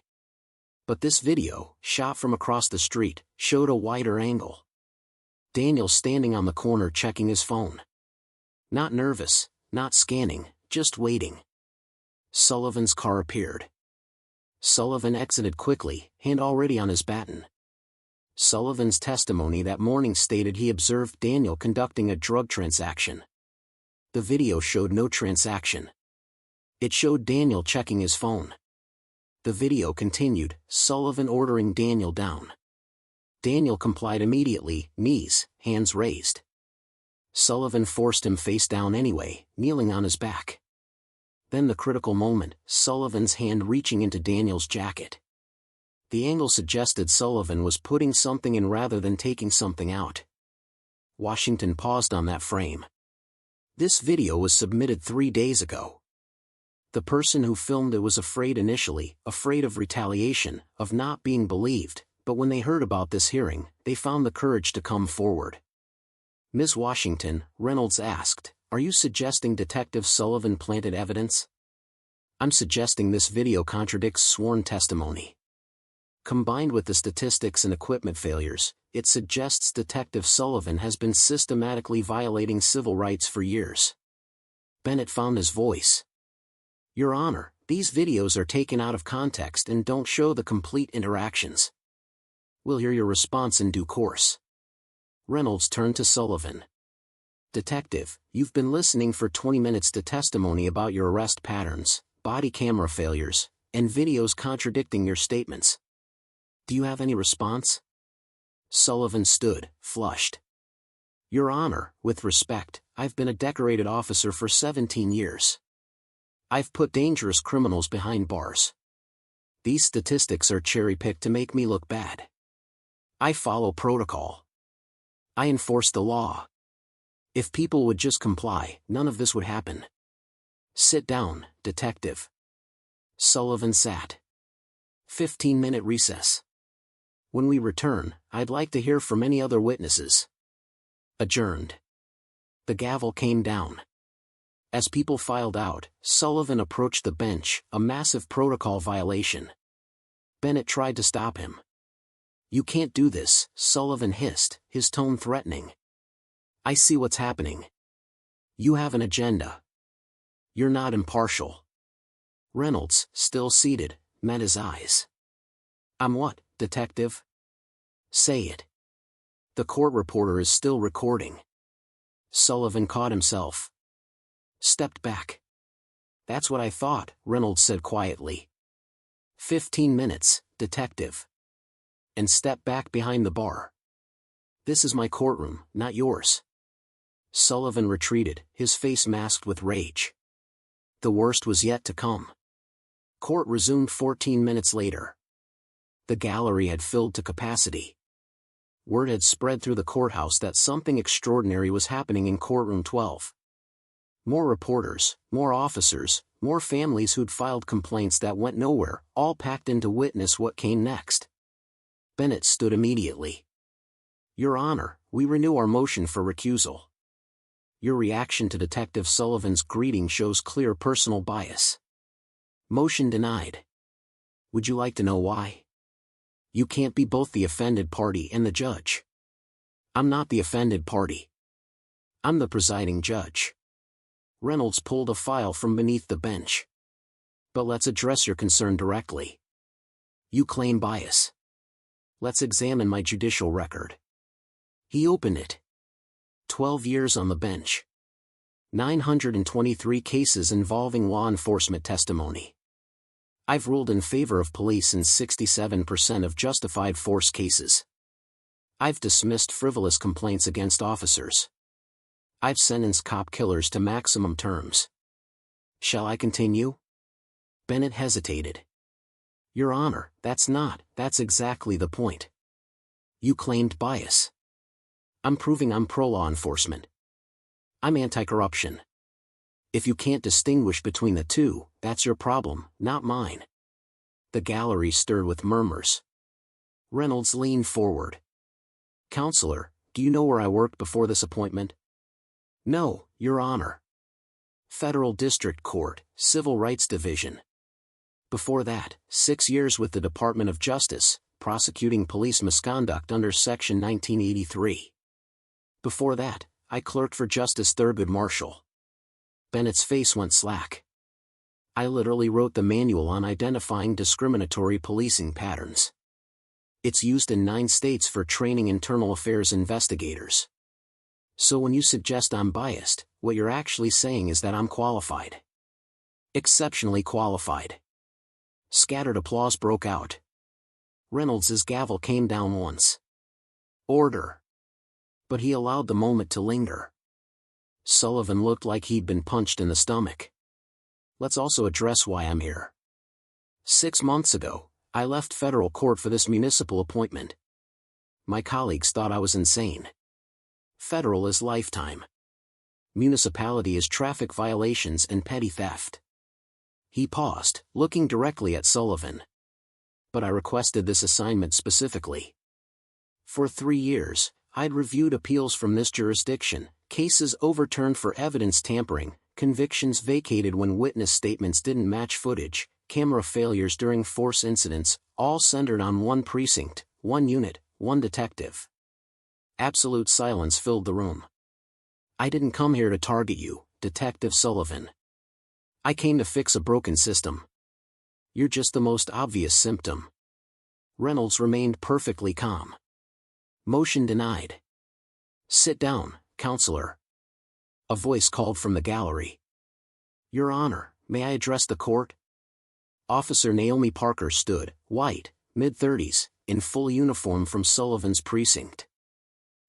But this video, shot from across the street, showed a wider angle. Daniel standing on the corner checking his phone. Not nervous, not scanning, just waiting. Sullivan's car appeared. Sullivan exited quickly, hand already on his baton. Sullivan's testimony that morning stated he observed Daniel conducting a drug transaction. The video showed no transaction. It showed Daniel checking his phone. The video continued, Sullivan ordering Daniel down. Daniel complied immediately, knees, hands raised. Sullivan forced him face down anyway, kneeling on his back. Then the critical moment, Sullivan's hand reaching into Daniel's jacket. The angle suggested Sullivan was putting something in rather than taking something out. Washington paused on that frame. This video was submitted 3 days ago. The person who filmed it was afraid initially, afraid of retaliation, of not being believed, but when they heard about this hearing, they found the courage to come forward. "Ms. Washington," Reynolds asked, "are you suggesting Detective Sullivan planted evidence?" "I'm suggesting this video contradicts sworn testimony. Combined with the statistics and equipment failures, it suggests Detective Sullivan has been systematically violating civil rights for years." Bennett found his voice. "Your Honor, these videos are taken out of context and don't show the complete interactions. We'll hear your response in due course." Reynolds turned to Sullivan. "Detective, you've been listening for 20 minutes to testimony about your arrest patterns, body camera failures, and videos contradicting your statements. Do you have any response?" Sullivan stood, flushed. "Your Honor, with respect, I've been a decorated officer for 17 years. I've put dangerous criminals behind bars. These statistics are cherry-picked to make me look bad. I follow protocol. I enforce the law. If people would just comply, none of this would happen. Sit down, Detective." Sullivan sat. 15-minute recess. "When we return, I'd like to hear from any other witnesses." Adjourned. The gavel came down. As people filed out, Sullivan approached the bench, a massive protocol violation. Bennett tried to stop him. "You can't do this," Sullivan hissed, his tone threatening. "I see what's happening. You have an agenda. You're not impartial. Reynolds, still seated, met his eyes. I'm what, detective? Say it. The court reporter is still recording. Sullivan caught himself. Stepped back. That's what I thought, Reynolds said quietly. 15 minutes, detective. And stepped back behind the bar. This is my courtroom, not yours. Sullivan retreated, his face masked with rage. The worst was yet to come. Court resumed 14 minutes later. The gallery had filled to capacity. Word had spread through the courthouse that something extraordinary was happening in courtroom 12. More reporters, more officers, more families who'd filed complaints that went nowhere, all packed in to witness what came next. Bennett stood immediately. Your Honor, we renew our motion for recusal. Your reaction to Detective Sullivan's greeting shows clear personal bias. Motion denied. Would you like to know why? You can't be both the offended party and the judge. I'm not the offended party. I'm the presiding judge. Reynolds pulled a file from beneath the bench. But let's address your concern directly. You claim bias. Let's examine my judicial record. He opened it. 12 years on the bench. 923 cases involving law enforcement testimony. I've ruled in favor of police in 67% of justified force cases. I've dismissed frivolous complaints against officers. I've sentenced cop killers to maximum terms. Shall I continue? Bennett hesitated. Your Honor, that's exactly the point. You claimed bias. I'm proving I'm pro-law enforcement. I'm anti-corruption. If you can't distinguish between the two, that's your problem, not mine. The gallery stirred with murmurs. Reynolds leaned forward. Counselor, do you know where I worked before this appointment? No, Your Honor. Federal District Court, Civil Rights Division. Before that, 6 years with the Department of Justice, prosecuting police misconduct under Section 1983. Before that, I clerked for Justice Thurgood Marshall. Bennett's face went slack. I literally wrote the manual on identifying discriminatory policing patterns. It's used in 9 states for training internal affairs investigators. So when you suggest I'm biased, what you're actually saying is that I'm qualified. Exceptionally qualified. Scattered applause broke out. Reynolds's gavel came down once. Order. But he allowed the moment to linger. Sullivan looked like he'd been punched in the stomach. Let's also address why I'm here. 6 months ago, I left federal court for this municipal appointment. My colleagues thought I was insane. Federal is lifetime. Municipality is traffic violations and petty theft. He paused, looking directly at Sullivan. But I requested this assignment specifically. For 3 years, I'd reviewed appeals from this jurisdiction, cases overturned for evidence tampering, convictions vacated when witness statements didn't match footage, camera failures during force incidents, all centered on one precinct, one unit, one detective. Absolute silence filled the room. I didn't come here to target you, Detective Sullivan. I came to fix a broken system. You're just the most obvious symptom. Reynolds remained perfectly calm. Motion denied. Sit down, counselor. A voice called from the gallery. Your Honor, may I address the court? Officer Naomi Parker stood, white, mid-30s, in full uniform from Sullivan's precinct.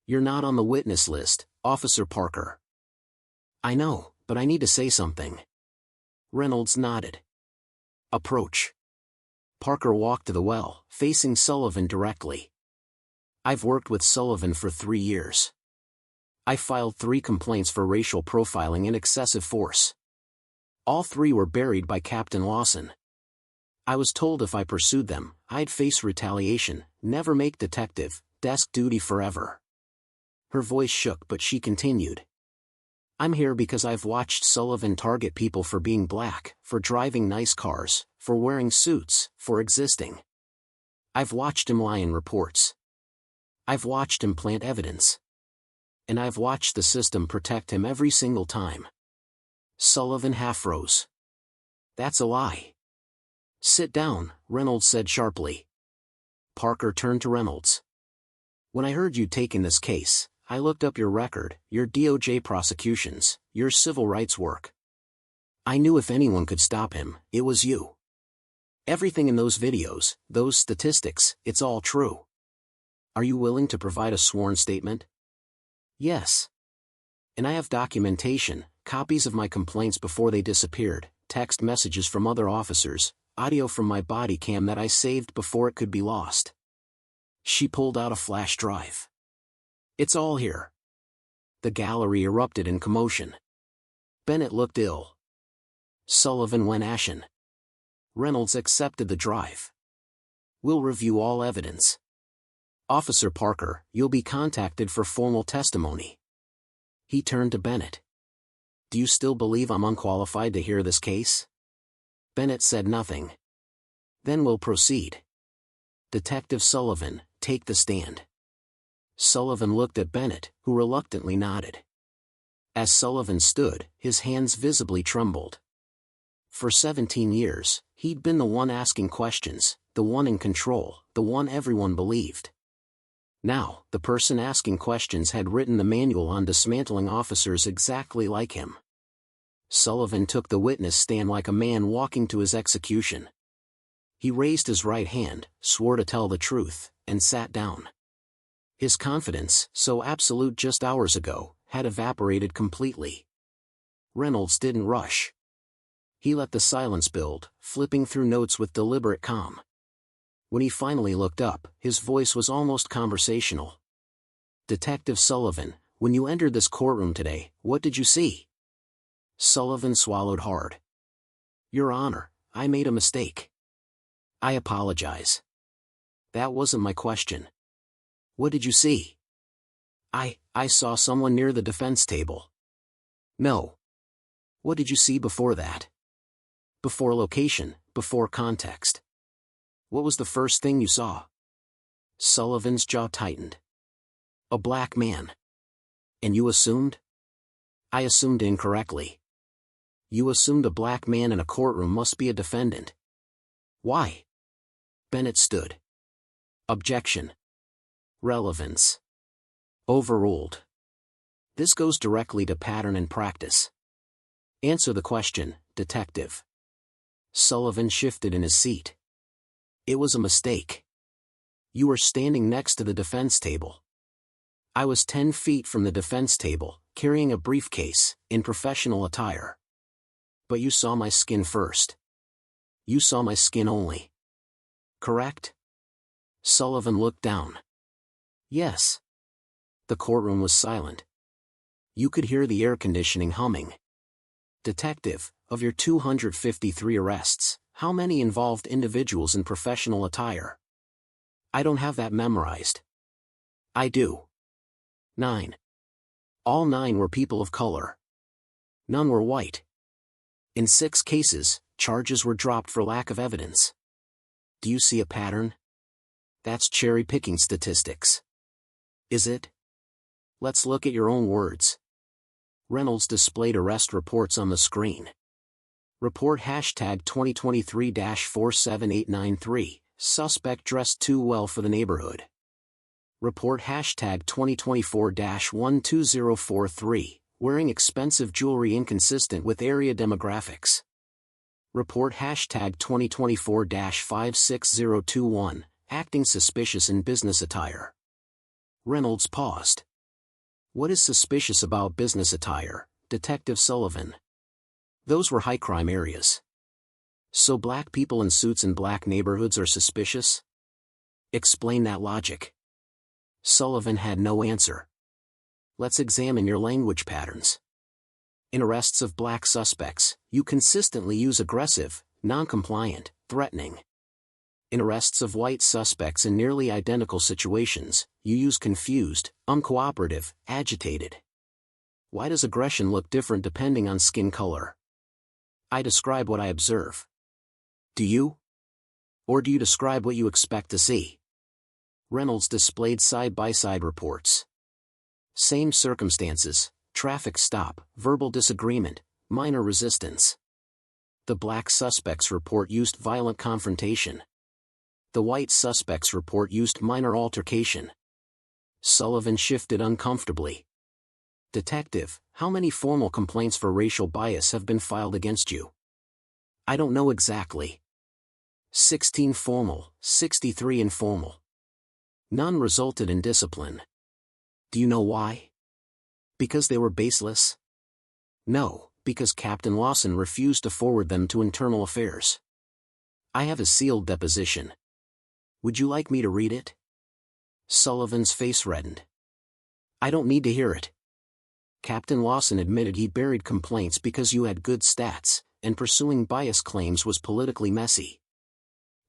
You're not on the witness list, Officer Parker. I know, but I need to say something. Reynolds nodded. Approach. Parker walked to the well, facing Sullivan directly. I've worked with Sullivan for 3 years. I filed 3 complaints for racial profiling and excessive force. All 3 were buried by Captain Lawson. I was told if I pursued them, I'd face retaliation, never make detective, desk duty forever. Her voice shook, but she continued. I'm here because I've watched Sullivan target people for being black, for driving nice cars, for wearing suits, for existing. I've watched him lie in reports. I've watched him plant evidence. And I've watched the system protect him every single time. Sullivan half rose. That's a lie. Sit down, Reynolds said sharply. Parker turned to Reynolds. When I heard you'd taken this case, I looked up your record, your DOJ prosecutions, your civil rights work. I knew if anyone could stop him, it was you. Everything in those videos, those statistics, it's all true. Are you willing to provide a sworn statement? Yes. And I have documentation, copies of my complaints before they disappeared, text messages from other officers, audio from my body cam that I saved before it could be lost. She pulled out a flash drive. It's all here. The gallery erupted in commotion. Bennett looked ill. Sullivan went ashen. Reynolds accepted the drive. We'll review all evidence. Officer Parker, you'll be contacted for formal testimony. He turned to Bennett. Do you still believe I'm unqualified to hear this case? Bennett said nothing. Then we'll proceed. Detective Sullivan, take the stand. Sullivan looked at Bennett, who reluctantly nodded. As Sullivan stood, his hands visibly trembled. For 17 years, he'd been the one asking questions, the one in control, the one everyone believed. Now, the person asking questions had written the manual on dismantling officers exactly like him. Sullivan took the witness stand like a man walking to his execution. He raised his right hand, swore to tell the truth, and sat down. His confidence, so absolute just hours ago, had evaporated completely. Reynolds didn't rush. He let the silence build, flipping through notes with deliberate calm. When he finally looked up, his voice was almost conversational. Detective Sullivan, when you entered this courtroom today, what did you see? Sullivan swallowed hard. Your Honor, I made a mistake. I apologize. That wasn't my question. What did you see? I saw someone near the defense table. No. What did you see before that? Before location, before context. What was the first thing you saw? Sullivan's jaw tightened. A black man. And you assumed? I assumed incorrectly. You assumed a black man in a courtroom must be a defendant. Why? Bennett stood. Objection. Relevance. Overruled. This goes directly to pattern and practice. Answer the question, Detective. Sullivan shifted in his seat. It was a mistake. You were standing next to the defense table. I was 10 feet from the defense table, carrying a briefcase, in professional attire. But you saw my skin first. You saw my skin only. Correct? Sullivan looked down. Yes. The courtroom was silent. You could hear the air conditioning humming. Detective, of your 253 arrests, how many involved individuals in professional attire? I don't have that memorized. I do. 9. All 9 were people of color. None were white. In 6 cases, charges were dropped for lack of evidence. Do you see a pattern? That's cherry-picking statistics. Is it? Let's look at your own words. Reynolds displayed arrest reports on the screen. Report hashtag 2023-47893, suspect dressed too well for the neighborhood. Report hashtag 2024-12043, wearing expensive jewelry inconsistent with area demographics. Report hashtag 2024-56021, acting suspicious in business attire. Reynolds paused. What is suspicious about business attire, Detective Sullivan? Those were high-crime areas. So black people in suits in black neighborhoods are suspicious? Explain that logic. Sullivan had no answer. Let's examine your language patterns. In arrests of black suspects, you consistently use aggressive, non-compliant, threatening. In arrests of white suspects in nearly identical situations, you use confused, uncooperative, agitated. Why does aggression look different depending on skin color? I describe what I observe. Do you? Or do you describe what you expect to see? Reynolds displayed side-by-side reports. Same circumstances, traffic stop, verbal disagreement, minor resistance. The black suspect's report used violent confrontation. The white suspect's report used minor altercation. Sullivan shifted uncomfortably. Detective, how many formal complaints for racial bias have been filed against you? I don't know exactly. 16 formal, 63 informal. None resulted in discipline. Do you know why? Because they were baseless? No, because Captain Lawson refused to forward them to Internal Affairs. I have a sealed deposition. Would you like me to read it? Sullivan's face reddened. I don't need to hear it. Captain Lawson admitted he buried complaints because you had good stats, and pursuing bias claims was politically messy.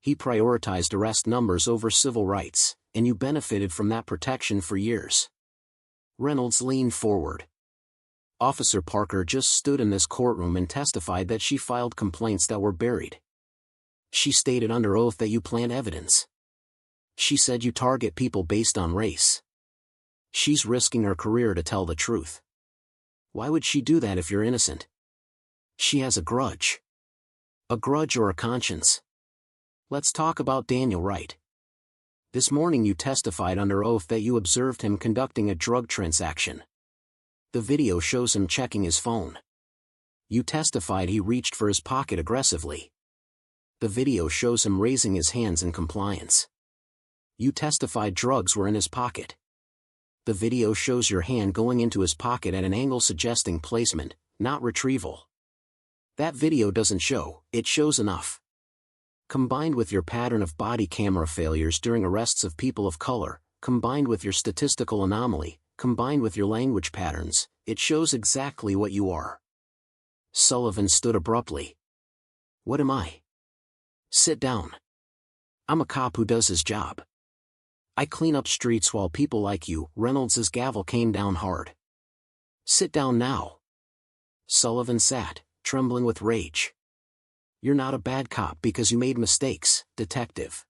He prioritized arrest numbers over civil rights, and you benefited from that protection for years. Reynolds leaned forward. Officer Parker just stood in this courtroom and testified that she filed complaints that were buried. She stated under oath that you plant evidence. She said you target people based on race. She's risking her career to tell the truth. Why would she do that if you're innocent? She has a grudge. A grudge or a conscience. Let's talk about Daniel Wright. This morning you testified under oath that you observed him conducting a drug transaction. The video shows him checking his phone. You testified he reached for his pocket aggressively. The video shows him raising his hands in compliance. You testified drugs were in his pocket. The video shows your hand going into his pocket at an angle suggesting placement, not retrieval. That video doesn't show, it shows enough. Combined with your pattern of body camera failures during arrests of people of color, combined with your statistical anomaly, combined with your language patterns, it shows exactly what you are. Sullivan stood abruptly. What am I? Sit down. I'm a cop who does his job. I clean up streets while people like you. Reynolds' gavel came down hard. Sit down now. Sullivan sat, trembling with rage. You're not a bad cop because you made mistakes, detective.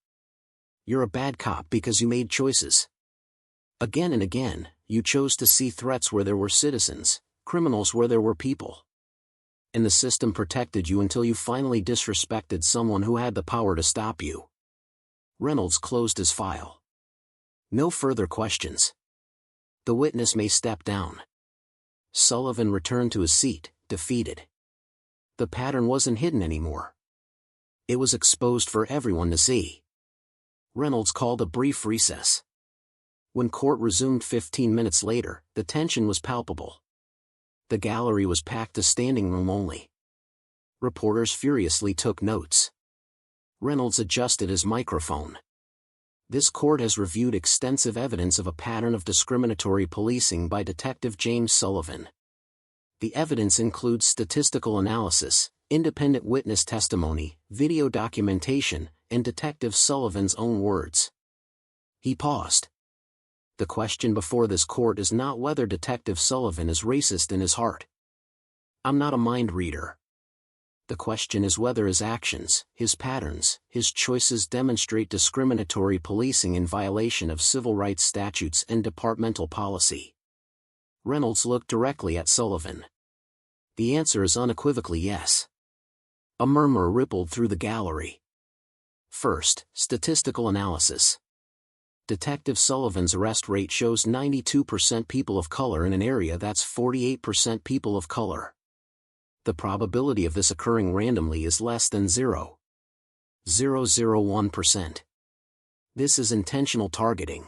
You're a bad cop because you made choices. Again and again, you chose to see threats where there were citizens, criminals where there were people. And the system protected you until you finally disrespected someone who had the power to stop you. Reynolds closed his file. No further questions. The witness may step down. Sullivan returned to his seat, defeated. The pattern wasn't hidden anymore. It was exposed for everyone to see. Reynolds called a brief recess. When court resumed 15 minutes later, the tension was palpable. The gallery was packed to standing room only. Reporters furiously took notes. Reynolds adjusted his microphone. This court has reviewed extensive evidence of a pattern of discriminatory policing by Detective James Sullivan. The evidence includes statistical analysis, independent witness testimony, video documentation, and Detective Sullivan's own words. He paused. The question before this court is not whether Detective Sullivan is racist in his heart. I'm not a mind reader. The question is whether his actions, his patterns, his choices demonstrate discriminatory policing in violation of civil rights statutes and departmental policy. Reynolds looked directly at Sullivan. The answer is unequivocally yes. A murmur rippled through the gallery. First, statistical analysis. Detective Sullivan's arrest rate shows 92% people of color in an area that's 48% people of color. The probability of this occurring randomly is less than 0.001%. This is intentional targeting.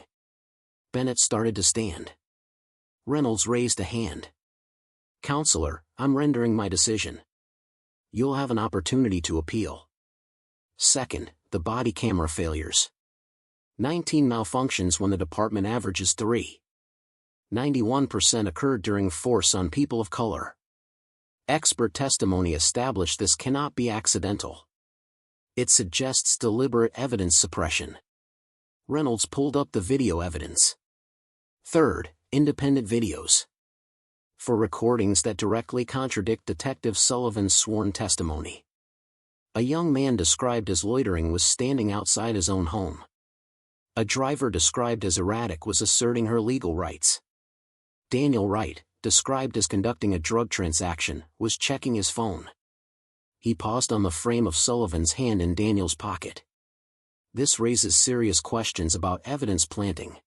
Bennett started to stand. Reynolds raised a hand. Counselor, I'm rendering my decision. You'll have an opportunity to appeal. Second, the body camera failures. 19 malfunctions when the department averages 3. 91% occurred during force on people of color. Expert testimony established this cannot be accidental. It suggests deliberate evidence suppression. Reynolds pulled up the video evidence. Third, independent videos. For recordings that directly contradict Detective Sullivan's sworn testimony. A young man described as loitering was standing outside his own home. A driver described as erratic was asserting her legal rights. Daniel Wright, described as conducting a drug transaction, was checking his phone. He paused on the frame of Sullivan's hand in Daniel's pocket. This raises serious questions about evidence planting.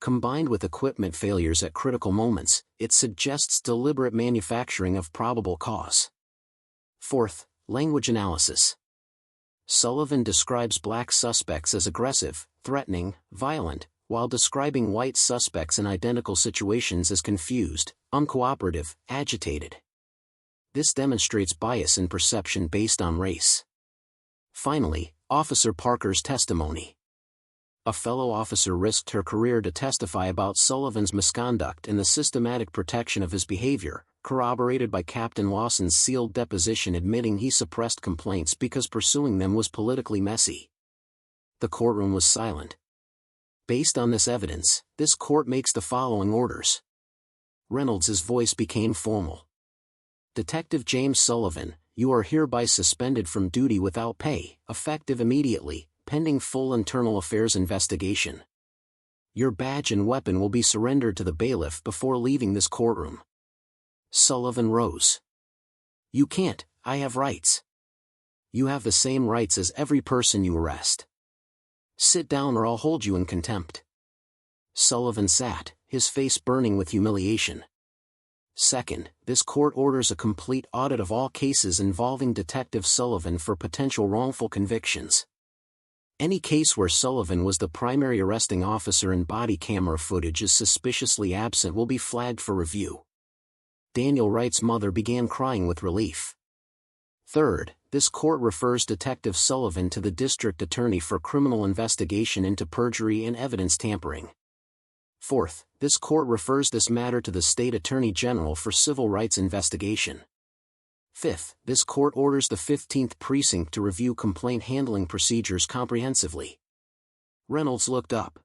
Combined with equipment failures at critical moments, it suggests deliberate manufacturing of probable cause. Fourth, language analysis. Sullivan describes black suspects as aggressive, threatening, violent, while describing white suspects in identical situations as confused, uncooperative, agitated. This demonstrates bias in perception based on race. Finally, Officer Parker's testimony. A fellow officer risked her career to testify about Sullivan's misconduct and the systematic protection of his behavior, corroborated by Captain Lawson's sealed deposition admitting he suppressed complaints because pursuing them was politically messy. The courtroom was silent. Based on this evidence, this court makes the following orders. Reynolds' voice became formal. Detective James Sullivan, you are hereby suspended from duty without pay, effective immediately, pending full internal affairs investigation. Your badge and weapon will be surrendered to the bailiff before leaving this courtroom. Sullivan rose. You can't, I have rights. You have the same rights as every person you arrest. Sit down or I'll hold you in contempt. Sullivan sat, his face burning with humiliation. Second, this court orders a complete audit of all cases involving Detective Sullivan for potential wrongful convictions. Any case where Sullivan was the primary arresting officer and body camera footage is suspiciously absent will be flagged for review. Daniel Wright's mother began crying with relief. Third, this court refers Detective Sullivan to the district attorney for criminal investigation into perjury and evidence tampering. Fourth, this court refers this matter to the state attorney general for civil rights investigation. Fifth, this court orders the 15th Precinct to review complaint handling procedures comprehensively. Reynolds looked up.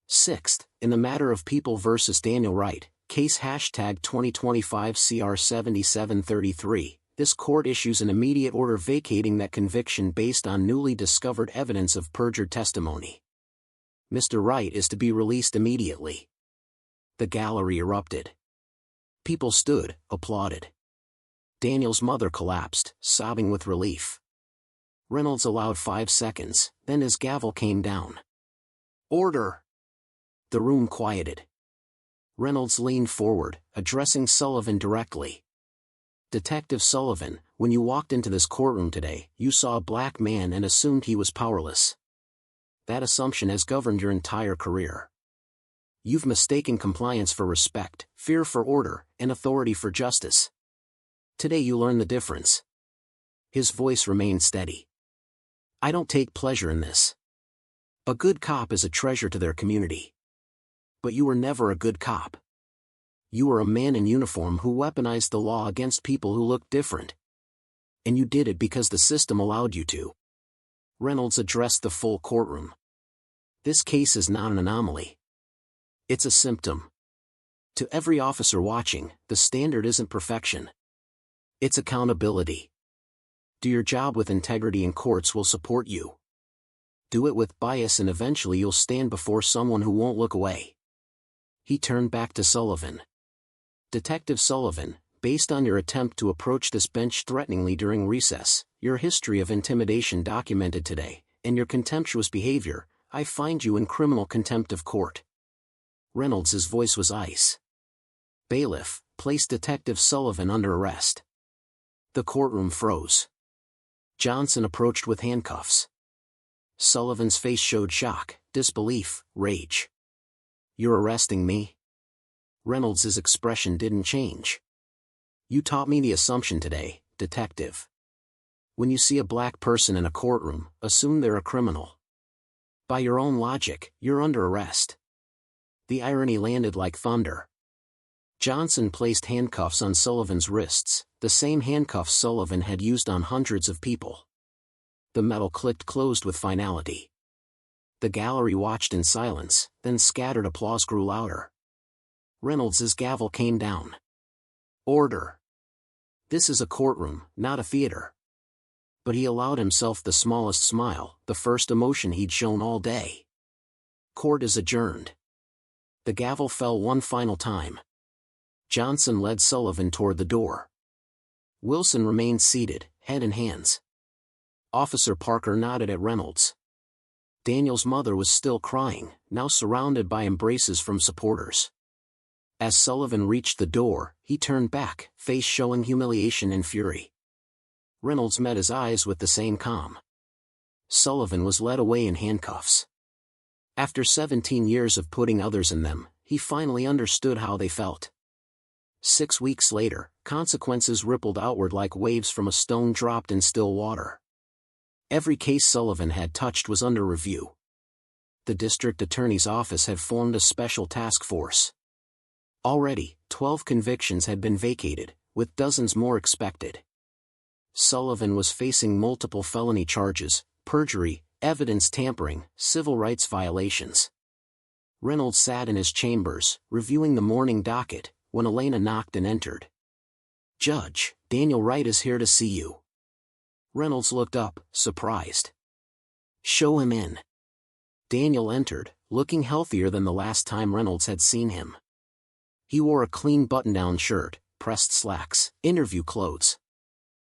Sixth, in the matter of People v. Daniel Wright, case # 2025 CR 7733, this court issues an immediate order vacating that conviction based on newly discovered evidence of perjured testimony. Mr. Wright is to be released immediately. The gallery erupted. People stood, applauded. Daniel's mother collapsed, sobbing with relief. Reynolds allowed 5 seconds, then his gavel came down. Order! The room quieted. Reynolds leaned forward, addressing Sullivan directly. Detective Sullivan, when you walked into this courtroom today, you saw a black man and assumed he was powerless. That assumption has governed your entire career. You've mistaken compliance for respect, fear for order, and authority for justice. Today you learn the difference. His voice remained steady. I don't take pleasure in this. A good cop is a treasure to their community. But you were never a good cop. You were a man in uniform who weaponized the law against people who looked different. And you did it because the system allowed you to. Reynolds addressed the full courtroom. This case is not an anomaly. It's a symptom. To every officer watching, the standard isn't perfection. It's accountability. Do your job with integrity and courts will support you. Do it with bias and eventually you'll stand before someone who won't look away. He turned back to Sullivan. Detective Sullivan, based on your attempt to approach this bench threateningly during recess, your history of intimidation documented today, and your contemptuous behavior, I find you in criminal contempt of court. Reynolds' voice was ice. Bailiff, place Detective Sullivan under arrest. The courtroom froze. Johnson approached with handcuffs. Sullivan's face showed shock, disbelief, rage. You're arresting me? Reynolds' expression didn't change. You taught me the assumption today, detective. When you see a black person in a courtroom, assume they're a criminal. By your own logic, you're under arrest. The irony landed like thunder. Johnson placed handcuffs on Sullivan's wrists, the same handcuffs Sullivan had used on hundreds of people. The metal clicked closed with finality. The gallery watched in silence, then scattered applause grew louder. Reynolds' gavel came down. Order! This is a courtroom, not a theater. But he allowed himself the smallest smile, the first emotion he'd shown all day. Court is adjourned. The gavel fell one final time. Johnson led Sullivan toward the door. Wilson remained seated, head in hands. Officer Parker nodded at Reynolds. Daniel's mother was still crying, now surrounded by embraces from supporters. As Sullivan reached the door, he turned back, face showing humiliation and fury. Reynolds met his eyes with the same calm. Sullivan was led away in handcuffs. After 17 years of putting others in them, he finally understood how they felt. 6 weeks later, consequences rippled outward like waves from a stone dropped in still water. Every case Sullivan had touched was under review. The district attorney's office had formed a special task force. Already, 12 convictions had been vacated, with dozens more expected. Sullivan was facing multiple felony charges: perjury, evidence tampering, civil rights violations. Reynolds sat in his chambers, reviewing the morning docket, when Elena knocked and entered. "Judge, Daniel Wright is here to see you." Reynolds looked up, surprised. "Show him in." Daniel entered, looking healthier than the last time Reynolds had seen him. He wore a clean button-down shirt, pressed slacks, interview clothes.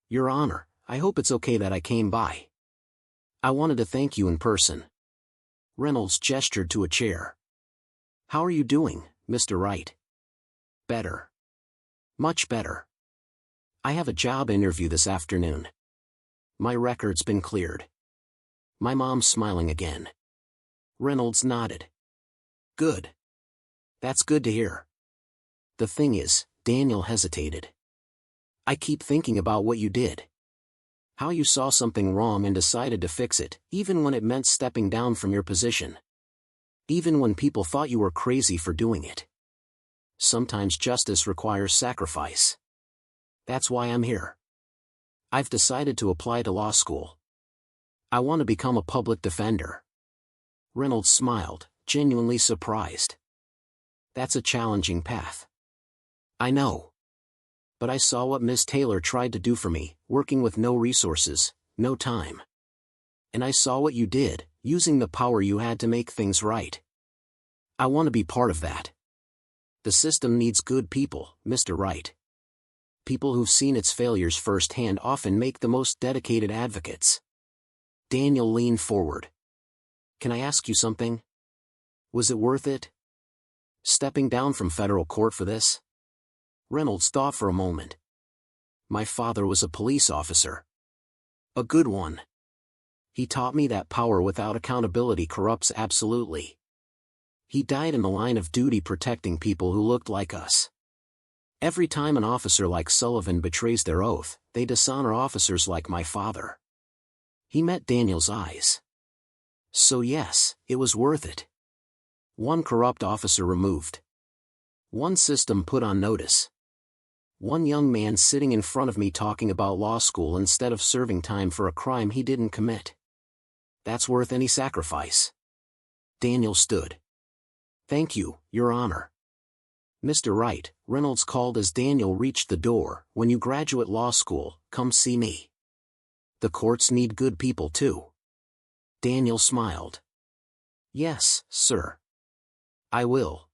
"Your Honor, I hope it's okay that I came by. I wanted to thank you in person." Reynolds gestured to a chair. "How are you doing, Mr. Wright?" "Better. Much better. I have a job interview this afternoon. My record's been cleared." "My mom's smiling again." Reynolds nodded. "Good. That's good to hear. The thing is," Daniel hesitated, "I keep thinking about what you did. How you saw something wrong and decided to fix it, even when it meant stepping down from your position. Even when people thought you were crazy for doing it. Sometimes justice requires sacrifice. That's why I'm here. I've decided to apply to law school. I want to become a public defender." Reynolds smiled, genuinely surprised. "That's a challenging path." "I know. But I saw what Miss Taylor tried to do for me, working with no resources, no time. And I saw what you did, using the power you had to make things right. I want to be part of that. The system needs good people, Mr. Wright. People who've seen its failures firsthand often make the most dedicated advocates." Daniel leaned forward. "Can I ask you something? Was it worth it? Stepping down from federal court for this?" Reynolds thought for a moment. "My father was a police officer. A good one. He taught me that power without accountability corrupts absolutely. He died in the line of duty protecting people who looked like us. Every time an officer like Sullivan betrays their oath, they dishonor officers like my father." He met Daniel's eyes. "So yes, it was worth it. One corrupt officer removed. One system put on notice. One young man sitting in front of me talking about law school instead of serving time for a crime he didn't commit. That's worth any sacrifice." Daniel stood. "Thank you, Your Honor." "Mr. Wright," Reynolds called as Daniel reached the door, "when you graduate law school, come see me. The courts need good people too." Daniel smiled. "Yes, sir. I will."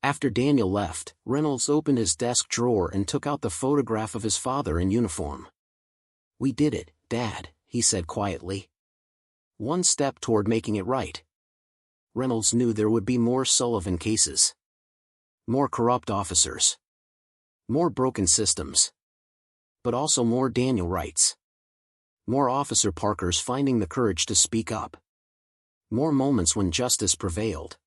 After Daniel left, Reynolds opened his desk drawer and took out the photograph of his father in uniform. "We did it, Dad," he said quietly. "One step toward making it right." Reynolds knew there would be more Sullivan cases. More corrupt officers. More broken systems. But also more Daniel Wrights. More Officer Parkers finding the courage to speak up. More moments when justice prevailed.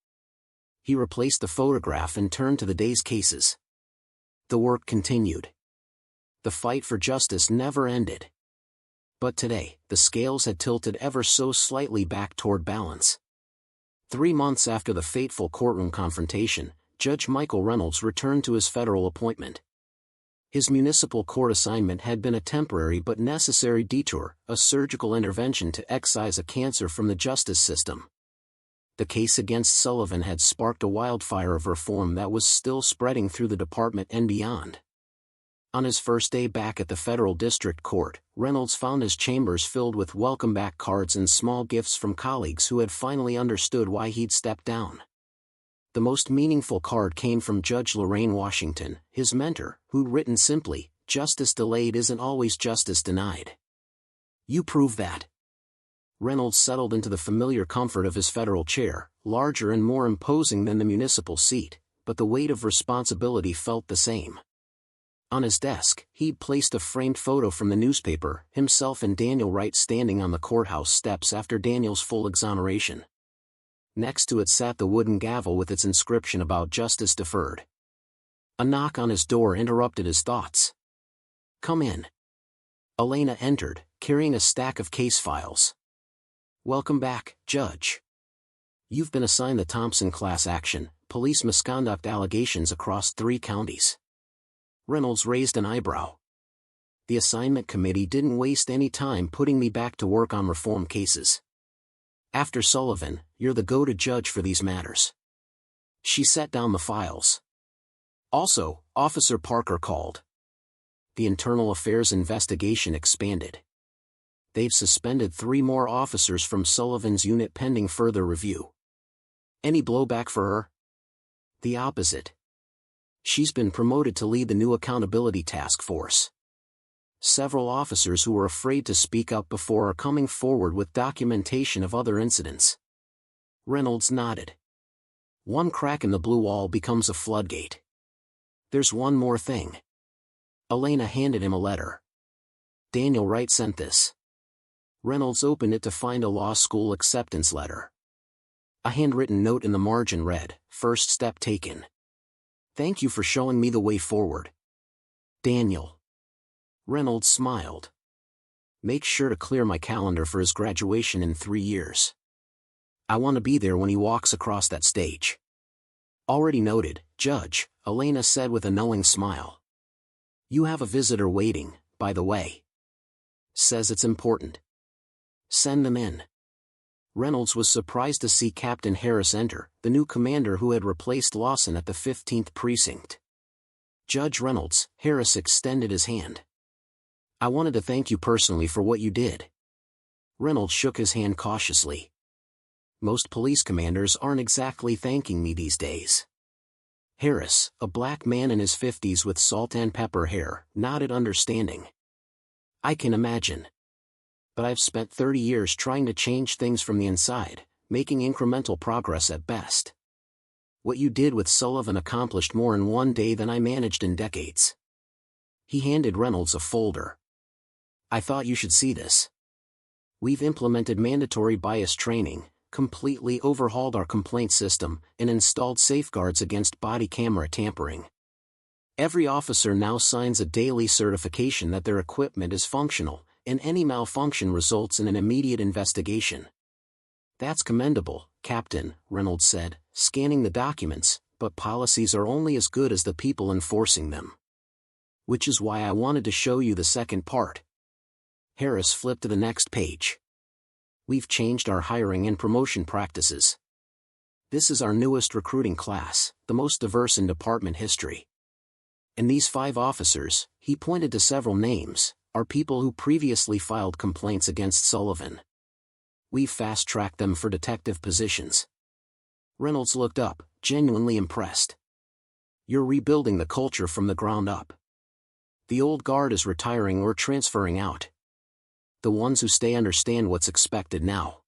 He replaced the photograph and turned to the day's cases. The work continued. The fight for justice never ended. But today, the scales had tilted ever so slightly back toward balance. 3 months after the fateful courtroom confrontation, Judge Michael Reynolds returned to his federal appointment. His municipal court assignment had been a temporary but necessary detour, a surgical intervention to excise a cancer from the justice system. The case against Sullivan had sparked a wildfire of reform that was still spreading through the department and beyond. On his first day back at the federal district court, Reynolds found his chambers filled with welcome-back cards and small gifts from colleagues who had finally understood why he'd stepped down. The most meaningful card came from Judge Lorraine Washington, his mentor, who'd written simply, "Justice delayed isn't always justice denied." "You prove that." Reynolds settled into the familiar comfort of his federal chair, larger and more imposing than the municipal seat, but the weight of responsibility felt the same. On his desk, he'd placed a framed photo from the newspaper, himself and Daniel Wright standing on the courthouse steps after Daniel's full exoneration. Next to it sat the wooden gavel with its inscription about justice deferred. A knock on his door interrupted his thoughts. "Come in." Elena entered, carrying a stack of case files. "Welcome back, Judge. You've been assigned the Thompson class action, police misconduct allegations across 3 counties. Reynolds raised an eyebrow. "The assignment committee didn't waste any time putting me back to work on reform cases. After Sullivan, you're the go-to judge for these matters." She set down the files. "Also, Officer Parker called." The internal affairs investigation expanded. "They've suspended 3 more officers from Sullivan's unit pending further review." "Any blowback for her?" "The opposite. She's been promoted to lead the new accountability task force. Several officers who were afraid to speak up before are coming forward with documentation of other incidents." Reynolds nodded. "One crack in the blue wall becomes a floodgate." "There's one more thing." Elena handed him a letter. "Daniel Wright sent this." Reynolds opened it to find a law school acceptance letter. A handwritten note in the margin read, "First step taken. Thank you for showing me the way forward. Daniel." Reynolds smiled. "Make sure to clear my calendar for his graduation in 3 years. I want to be there when he walks across that stage." "Already noted, Judge," Elena said with a knowing smile. "You have a visitor waiting, by the way. Says it's important. Send them in." Reynolds was surprised to see Captain Harris enter, the new commander who had replaced Lawson at the 15th Precinct. "Judge Reynolds," Harris extended his hand. "I wanted to thank you personally for what you did." Reynolds shook his hand cautiously. "Most police commanders aren't exactly thanking me these days." Harris, a black man in his 50s with salt and pepper hair, nodded understanding. "I can imagine. But I've spent 30 years trying to change things from the inside, making incremental progress at best. What you did with Sullivan accomplished more in 1 day than I managed in decades." He handed Reynolds a folder. "I thought you should see this. We've implemented mandatory bias training, completely overhauled our complaint system, and installed safeguards against body camera tampering. Every officer now signs a daily certification that their equipment is functional, and any malfunction results in an immediate investigation." "That's commendable, Captain," Reynolds said, scanning the documents, "but policies are only as good as the people enforcing them. Which is why I wanted to show you the second part." Harris flipped to the next page. "We've changed our hiring and promotion practices. This is our newest recruiting class, the most diverse in department history. And these 5 officers," he pointed to several names, "are people who previously filed complaints against Sullivan. We've fast-tracked them for detective positions." Reynolds looked up, genuinely impressed. "You're rebuilding the culture from the ground up. The old guard is retiring or transferring out. The ones who stay understand what's expected now.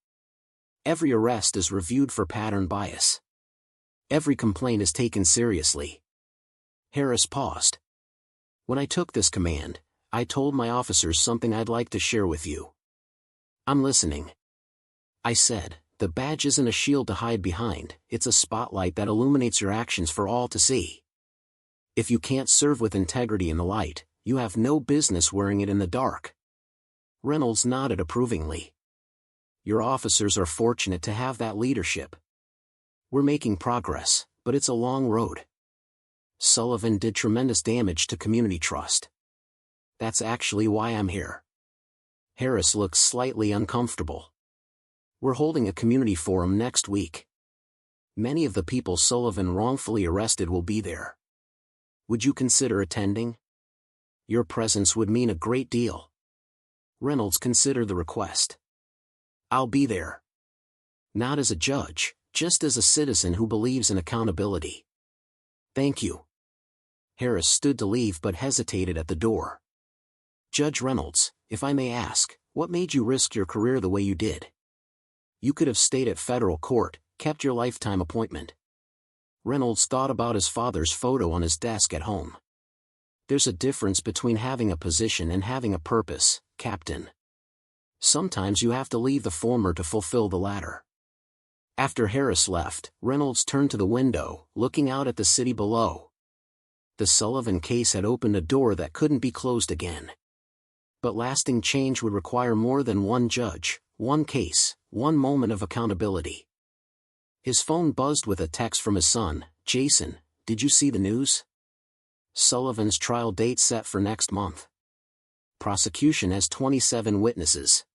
Every arrest is reviewed for pattern bias. Every complaint is taken seriously." Harris paused. "When I took this command, I told my officers something I'd like to share with you." "I'm listening." "I said, the badge isn't a shield to hide behind, it's a spotlight that illuminates your actions for all to see. If you can't serve with integrity in the light, you have no business wearing it in the dark." Reynolds nodded approvingly. "Your officers are fortunate to have that leadership. We're making progress, but it's a long road. Sullivan did tremendous damage to community trust. That's actually why I'm here." Harris looked slightly uncomfortable. "We're holding a community forum next week. Many of the people Sullivan wrongfully arrested will be there. Would you consider attending? Your presence would mean a great deal." Reynolds considered the request. "I'll be there. Not as a judge, Just as a citizen who believes in accountability. Thank you. Harris stood to leave but hesitated at the door. Judge Reynolds, if I may ask, what made you risk your career the way you did? You could have stayed at federal court, kept your lifetime appointment. Reynolds thought about his father's photo on his desk at home. There's a difference between having a position and having a purpose, Captain. Sometimes you have to leave the former to fulfill the latter. After Harris left, Reynolds turned to the window, looking out at the city below. The Sullivan case had opened a door that couldn't be closed again. But lasting change would require more than one judge, one case, one moment of accountability. His phone buzzed with a text from his son. Jason, did you see the news? Sullivan's trial date set for next month. Prosecution has 27 witnesses.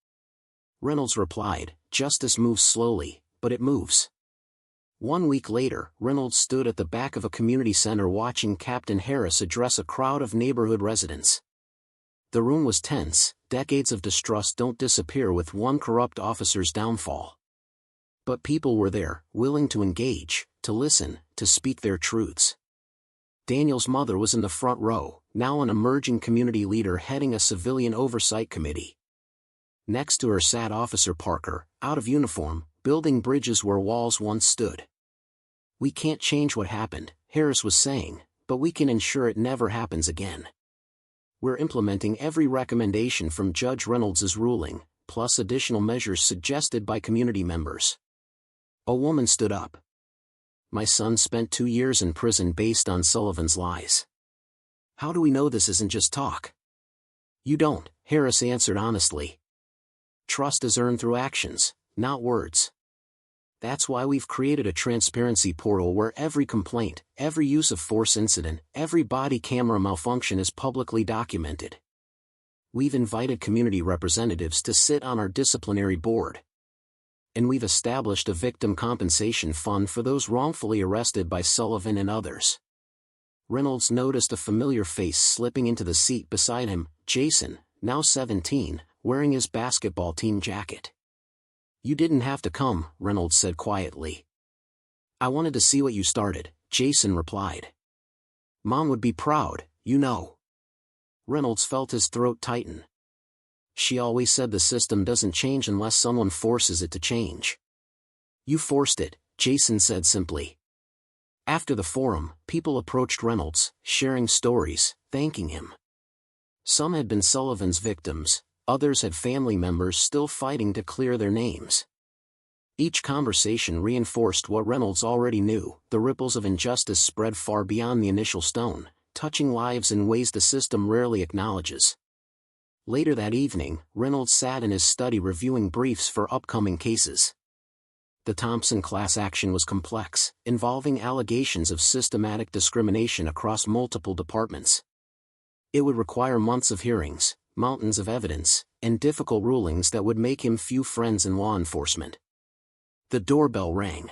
Reynolds replied, justice moves slowly, but it moves. 1 week later, Reynolds stood at the back of a community center watching Captain Harris address a crowd of neighborhood residents. The room was tense. Decades of distrust don't disappear with one corrupt officer's downfall. But people were there, willing to engage, to listen, to speak their truths. Daniel's mother was in the front row, now an emerging community leader heading a civilian oversight committee. Next to her sat Officer Parker, out of uniform, building bridges where walls once stood. We can't change what happened, Harris was saying, but we can ensure it never happens again. We're implementing every recommendation from Judge Reynolds' ruling, plus additional measures suggested by community members. A woman stood up. My son spent 2 years in prison based on Sullivan's lies. How do we know this isn't just talk? You don't, Harris answered honestly. Trust is earned through actions, not words. That's why we've created a transparency portal where every complaint, every use of force incident, every body camera malfunction is publicly documented. We've invited community representatives to sit on our disciplinary board. And we've established a victim compensation fund for those wrongfully arrested by Sullivan and others. Reynolds noticed a familiar face slipping into the seat beside him, Jason, now 17, wearing his basketball team jacket. You didn't have to come, Reynolds said quietly. I wanted to see what you started, Jason replied. Mom would be proud, you know. Reynolds felt his throat tighten. She always said the system doesn't change unless someone forces it to change. You forced it, Jason said simply. After the forum, people approached Reynolds, sharing stories, thanking him. Some had been Sullivan's victims, others had family members still fighting to clear their names. Each conversation reinforced what Reynolds already knew: the ripples of injustice spread far beyond the initial stone, touching lives in ways the system rarely acknowledges. Later that evening, Reynolds sat in his study reviewing briefs for upcoming cases. The Thompson class action was complex, involving allegations of systematic discrimination across multiple departments. It would require months of hearings, mountains of evidence, and difficult rulings that would make him few friends in law enforcement. The doorbell rang.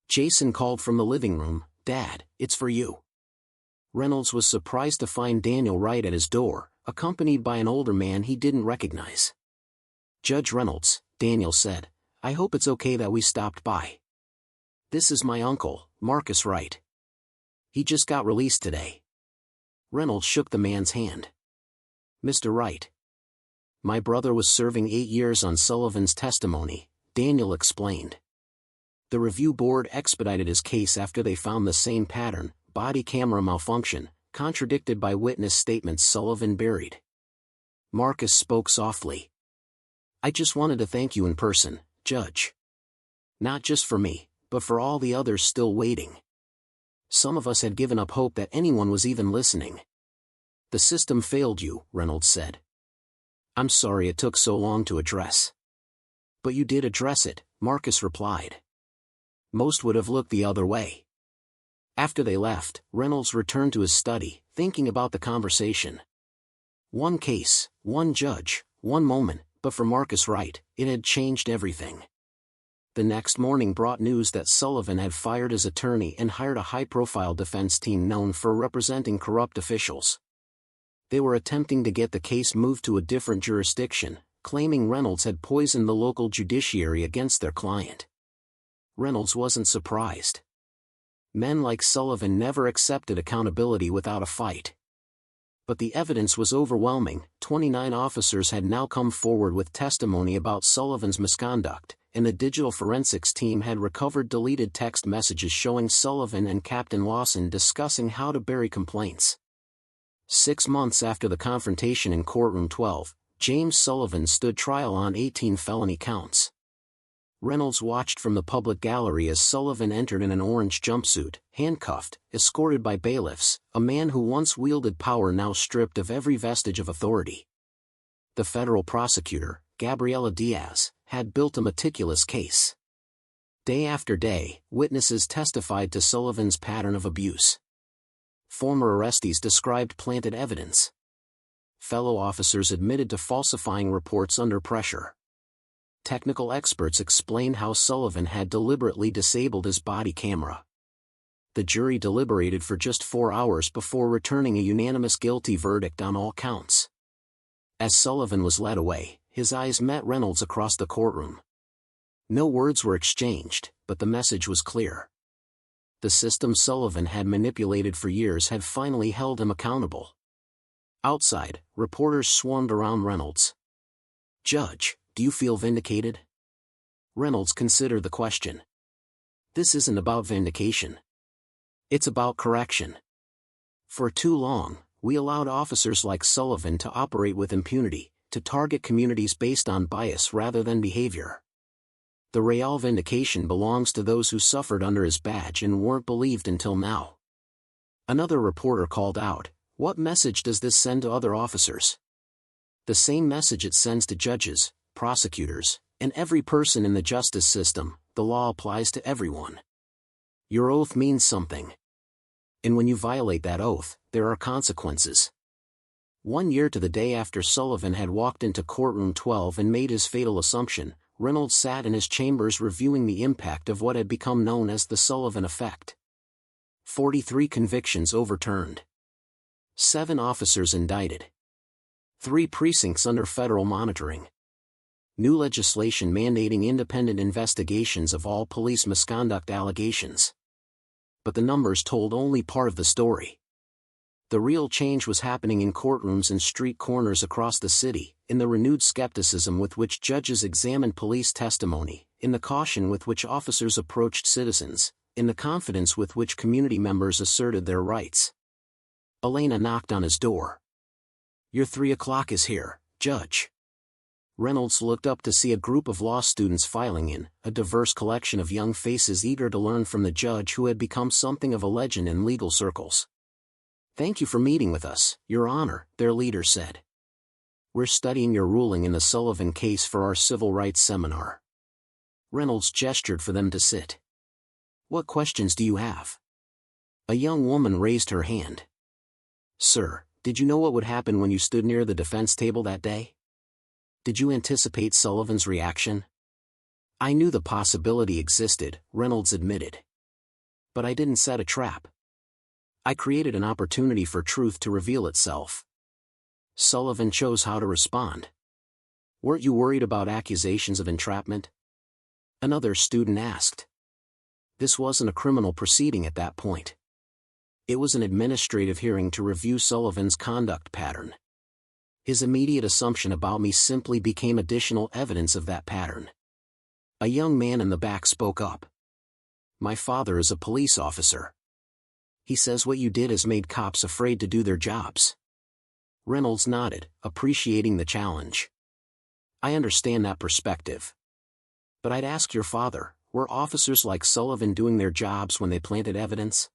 Jason called from the living room, Dad, it's for you. Reynolds was surprised to find Daniel right at his door, accompanied by an older man he didn't recognize. Judge Reynolds, Daniel said, I hope it's okay that we stopped by. This is my uncle, Marcus Wright. He just got released today. Reynolds shook the man's hand. Mr. Wright. My brother was serving 8 years on Sullivan's testimony, Daniel explained. The review board expedited his case after they found the same pattern, body camera malfunction, contradicted by witness statements Sullivan buried. Marcus spoke softly. I just wanted to thank you in person, Judge. Not just for me, but for all the others still waiting. Some of us had given up hope that anyone was even listening. The system failed you, Reynolds said. I'm sorry it took so long to address. But you did address it, Marcus replied. Most would have looked the other way. After they left, Reynolds returned to his study, thinking about the conversation. One case, one judge, one moment, but for Marcus Wright, it had changed everything. The next morning brought news that Sullivan had fired his attorney and hired a high-profile defense team known for representing corrupt officials. They were attempting to get the case moved to a different jurisdiction, claiming Reynolds had poisoned the local judiciary against their client. Reynolds wasn't surprised. Men like Sullivan never accepted accountability without a fight. But the evidence was overwhelming. 29 officers had now come forward with testimony about Sullivan's misconduct, and the digital forensics team had recovered deleted text messages showing Sullivan and Captain Lawson discussing how to bury complaints. 6 months after the confrontation in Courtroom 12, James Sullivan stood trial on 18 felony counts. Reynolds watched from the public gallery as Sullivan entered in an orange jumpsuit, handcuffed, escorted by bailiffs, a man who once wielded power now stripped of every vestige of authority. The federal prosecutor, Gabriela Diaz, had built a meticulous case. Day after day, witnesses testified to Sullivan's pattern of abuse. Former arrestees described planted evidence. Fellow officers admitted to falsifying reports under pressure. Technical experts explained how Sullivan had deliberately disabled his body camera. The jury deliberated for just 4 hours before returning a unanimous guilty verdict on all counts. As Sullivan was led away, his eyes met Reynolds across the courtroom. No words were exchanged, but the message was clear. The system Sullivan had manipulated for years had finally held him accountable. Outside, reporters swarmed around Reynolds. "Judge, do you feel vindicated?" Reynolds considered the question. "This isn't about vindication. It's about correction. For too long, we allowed officers like Sullivan to operate with impunity, to target communities based on bias rather than behavior. The real vindication belongs to those who suffered under his badge and weren't believed until now." Another reporter called out, "What message does this send to other officers?" "The same message it sends to judges, prosecutors, and every person in the justice system. The law applies to everyone. Your oath means something. And when you violate that oath, there are consequences." 1 year to the day after Sullivan had walked into Courtroom 12 and made his fatal assumption, Reynolds sat in his chambers reviewing the impact of what had become known as the Sullivan effect. 43 convictions overturned. 7 officers indicted. 3 precincts under federal monitoring. New legislation mandating independent investigations of all police misconduct allegations. But the numbers told only part of the story. The real change was happening in courtrooms and street corners across the city, in the renewed skepticism with which judges examined police testimony, in the caution with which officers approached citizens, in the confidence with which community members asserted their rights. Elena knocked on his door. "Your 3 o'clock is here, Judge." Reynolds looked up to see a group of law students filing in, a diverse collection of young faces eager to learn from the judge who had become something of a legend in legal circles. "Thank you for meeting with us, Your Honor," their leader said. "We're studying your ruling in the Sullivan case for our civil rights seminar." Reynolds gestured for them to sit. "What questions do you have?" A young woman raised her hand. "Sir, did you know what would happen when you stood near the defense table that day? Did you anticipate Sullivan's reaction?" "I knew the possibility existed," Reynolds admitted. "But I didn't set a trap. I created an opportunity for truth to reveal itself." Sullivan chose how to respond. "Weren't you worried about accusations of entrapment?" Another student asked. This wasn't a criminal proceeding at that point. It was an administrative hearing to review Sullivan's conduct pattern. His immediate assumption about me simply became additional evidence of that pattern. A young man in the back spoke up. "My father is a police officer. He says what you did has made cops afraid to do their jobs." Reynolds nodded, appreciating the challenge. "I understand that perspective. But I'd ask your father, were officers like Sullivan doing their jobs when they planted evidence?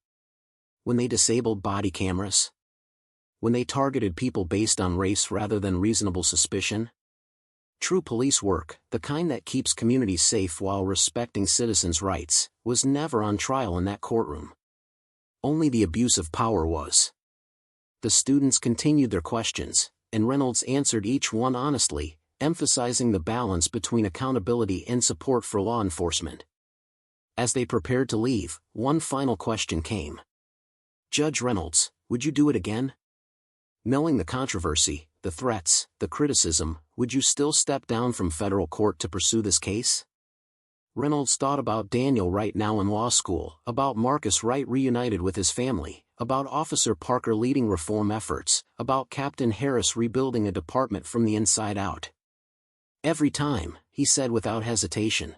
When they disabled body cameras? When they targeted people based on race rather than reasonable suspicion? True police work, the kind that keeps communities safe while respecting citizens' rights, was never on trial in that courtroom. Only the abuse of power was." The students continued their questions, and Reynolds answered each one honestly, emphasizing the balance between accountability and support for law enforcement. As they prepared to leave, one final question came. "Judge Reynolds, would you do it again? Knowing the controversy, the threats, the criticism, would you still step down from federal court to pursue this case?" Reynolds thought about Daniel Wright now in law school, about Marcus Wright reunited with his family, about Officer Parker leading reform efforts, about Captain Harris rebuilding a department from the inside out. Every time, he said without hesitation,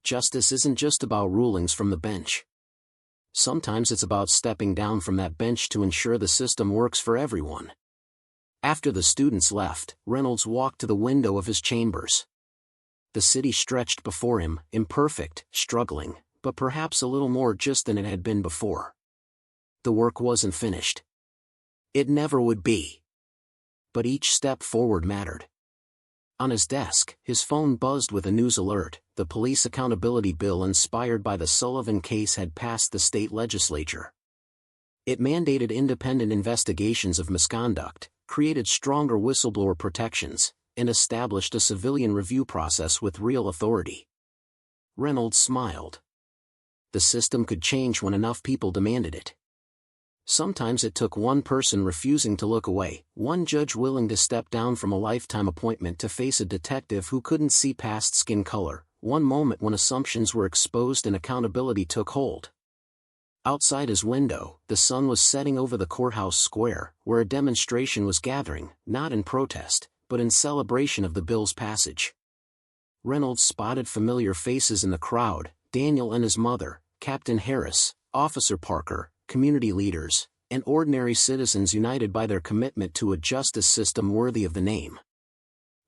justice isn't just about rulings from the bench. Sometimes it's about stepping down from that bench to ensure the system works for everyone. After the students left, Reynolds walked to the window of his chambers. The city stretched before him, imperfect, struggling, but perhaps a little more just than it had been before. The work wasn't finished. It never would be. But each step forward mattered. On his desk, his phone buzzed with a news alert. The police accountability bill inspired by the Sullivan case had passed the state legislature. It mandated independent investigations of misconduct, created stronger whistleblower protections, and established a civilian review process with real authority. Reynolds smiled. The system could change when enough people demanded it. Sometimes it took one person refusing to look away, one judge willing to step down from a lifetime appointment to face a detective who couldn't see past skin color, one moment when assumptions were exposed and accountability took hold. Outside his window, the sun was setting over the courthouse square, where a demonstration was gathering, not in protest, but in celebration of the bill's passage. Reynolds spotted familiar faces in the crowd: Daniel and his mother, Captain Harris, Officer Parker, community leaders, and ordinary citizens united by their commitment to a justice system worthy of the name.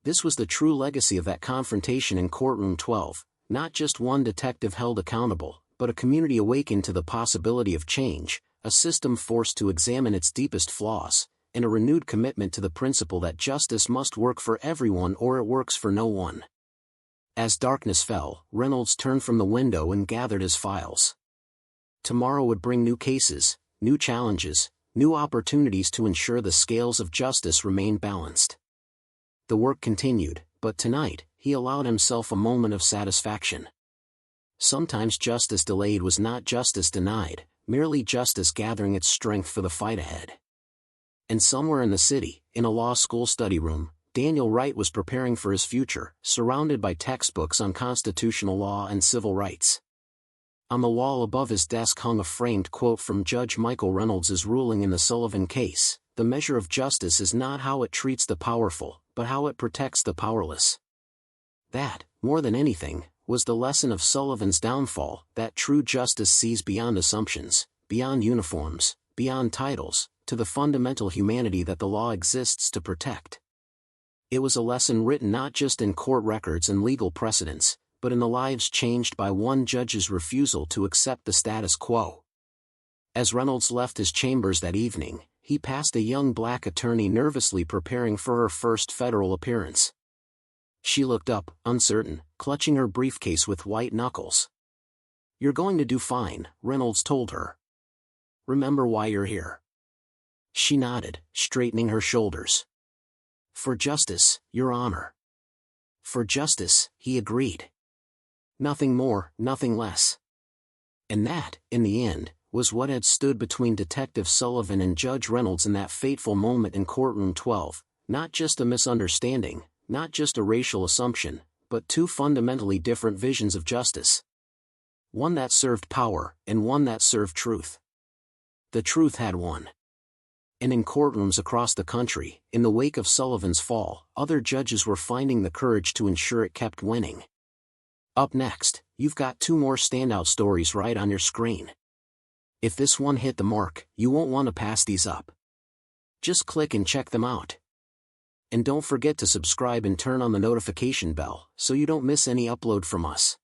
This was the true legacy of that confrontation in Courtroom 12, not just one detective held accountable, but a community awakened to the possibility of change, a system forced to examine its deepest flaws, and a renewed commitment to the principle that justice must work for everyone or it works for no one. As darkness fell, Reynolds turned from the window and gathered his files. Tomorrow would bring new cases, new challenges, new opportunities to ensure the scales of justice remained balanced. The work continued, but tonight, he allowed himself a moment of satisfaction. Sometimes justice delayed was not justice denied, merely justice gathering its strength for the fight ahead. And somewhere in the city, in a law school study room, Daniel Wright was preparing for his future, surrounded by textbooks on constitutional law and civil rights. On the wall above his desk hung a framed quote from Judge Michael Reynolds' ruling in the Sullivan case: "The measure of justice is not how it treats the powerful, but how it protects the powerless." That, more than anything, was the lesson of Sullivan's downfall, that true justice sees beyond assumptions, beyond uniforms, beyond titles, to the fundamental humanity that the law exists to protect. It was a lesson written not just in court records and legal precedents, but in the lives changed by one judge's refusal to accept the status quo. As Reynolds left his chambers that evening, he passed a young black attorney nervously preparing for her first federal appearance. She looked up, uncertain, clutching her briefcase with white knuckles. "You're going to do fine," Reynolds told her. "Remember why you're here." She nodded, straightening her shoulders. "For justice, Your Honor." "For justice," he agreed. Nothing more, nothing less. And that, in the end, was what had stood between Detective Sullivan and Judge Reynolds in that fateful moment in Courtroom 12, not just a misunderstanding, not just a racial assumption, but two fundamentally different visions of justice. One that served power, and one that served truth. The truth had won. And in courtrooms across the country, in the wake of Sullivan's fall, other judges were finding the courage to ensure it kept winning. Up next, you've got two more standout stories right on your screen. If this one hit the mark, you won't want to pass these up. Just click and check them out. And don't forget to subscribe and turn on the notification bell so you don't miss any upload from us.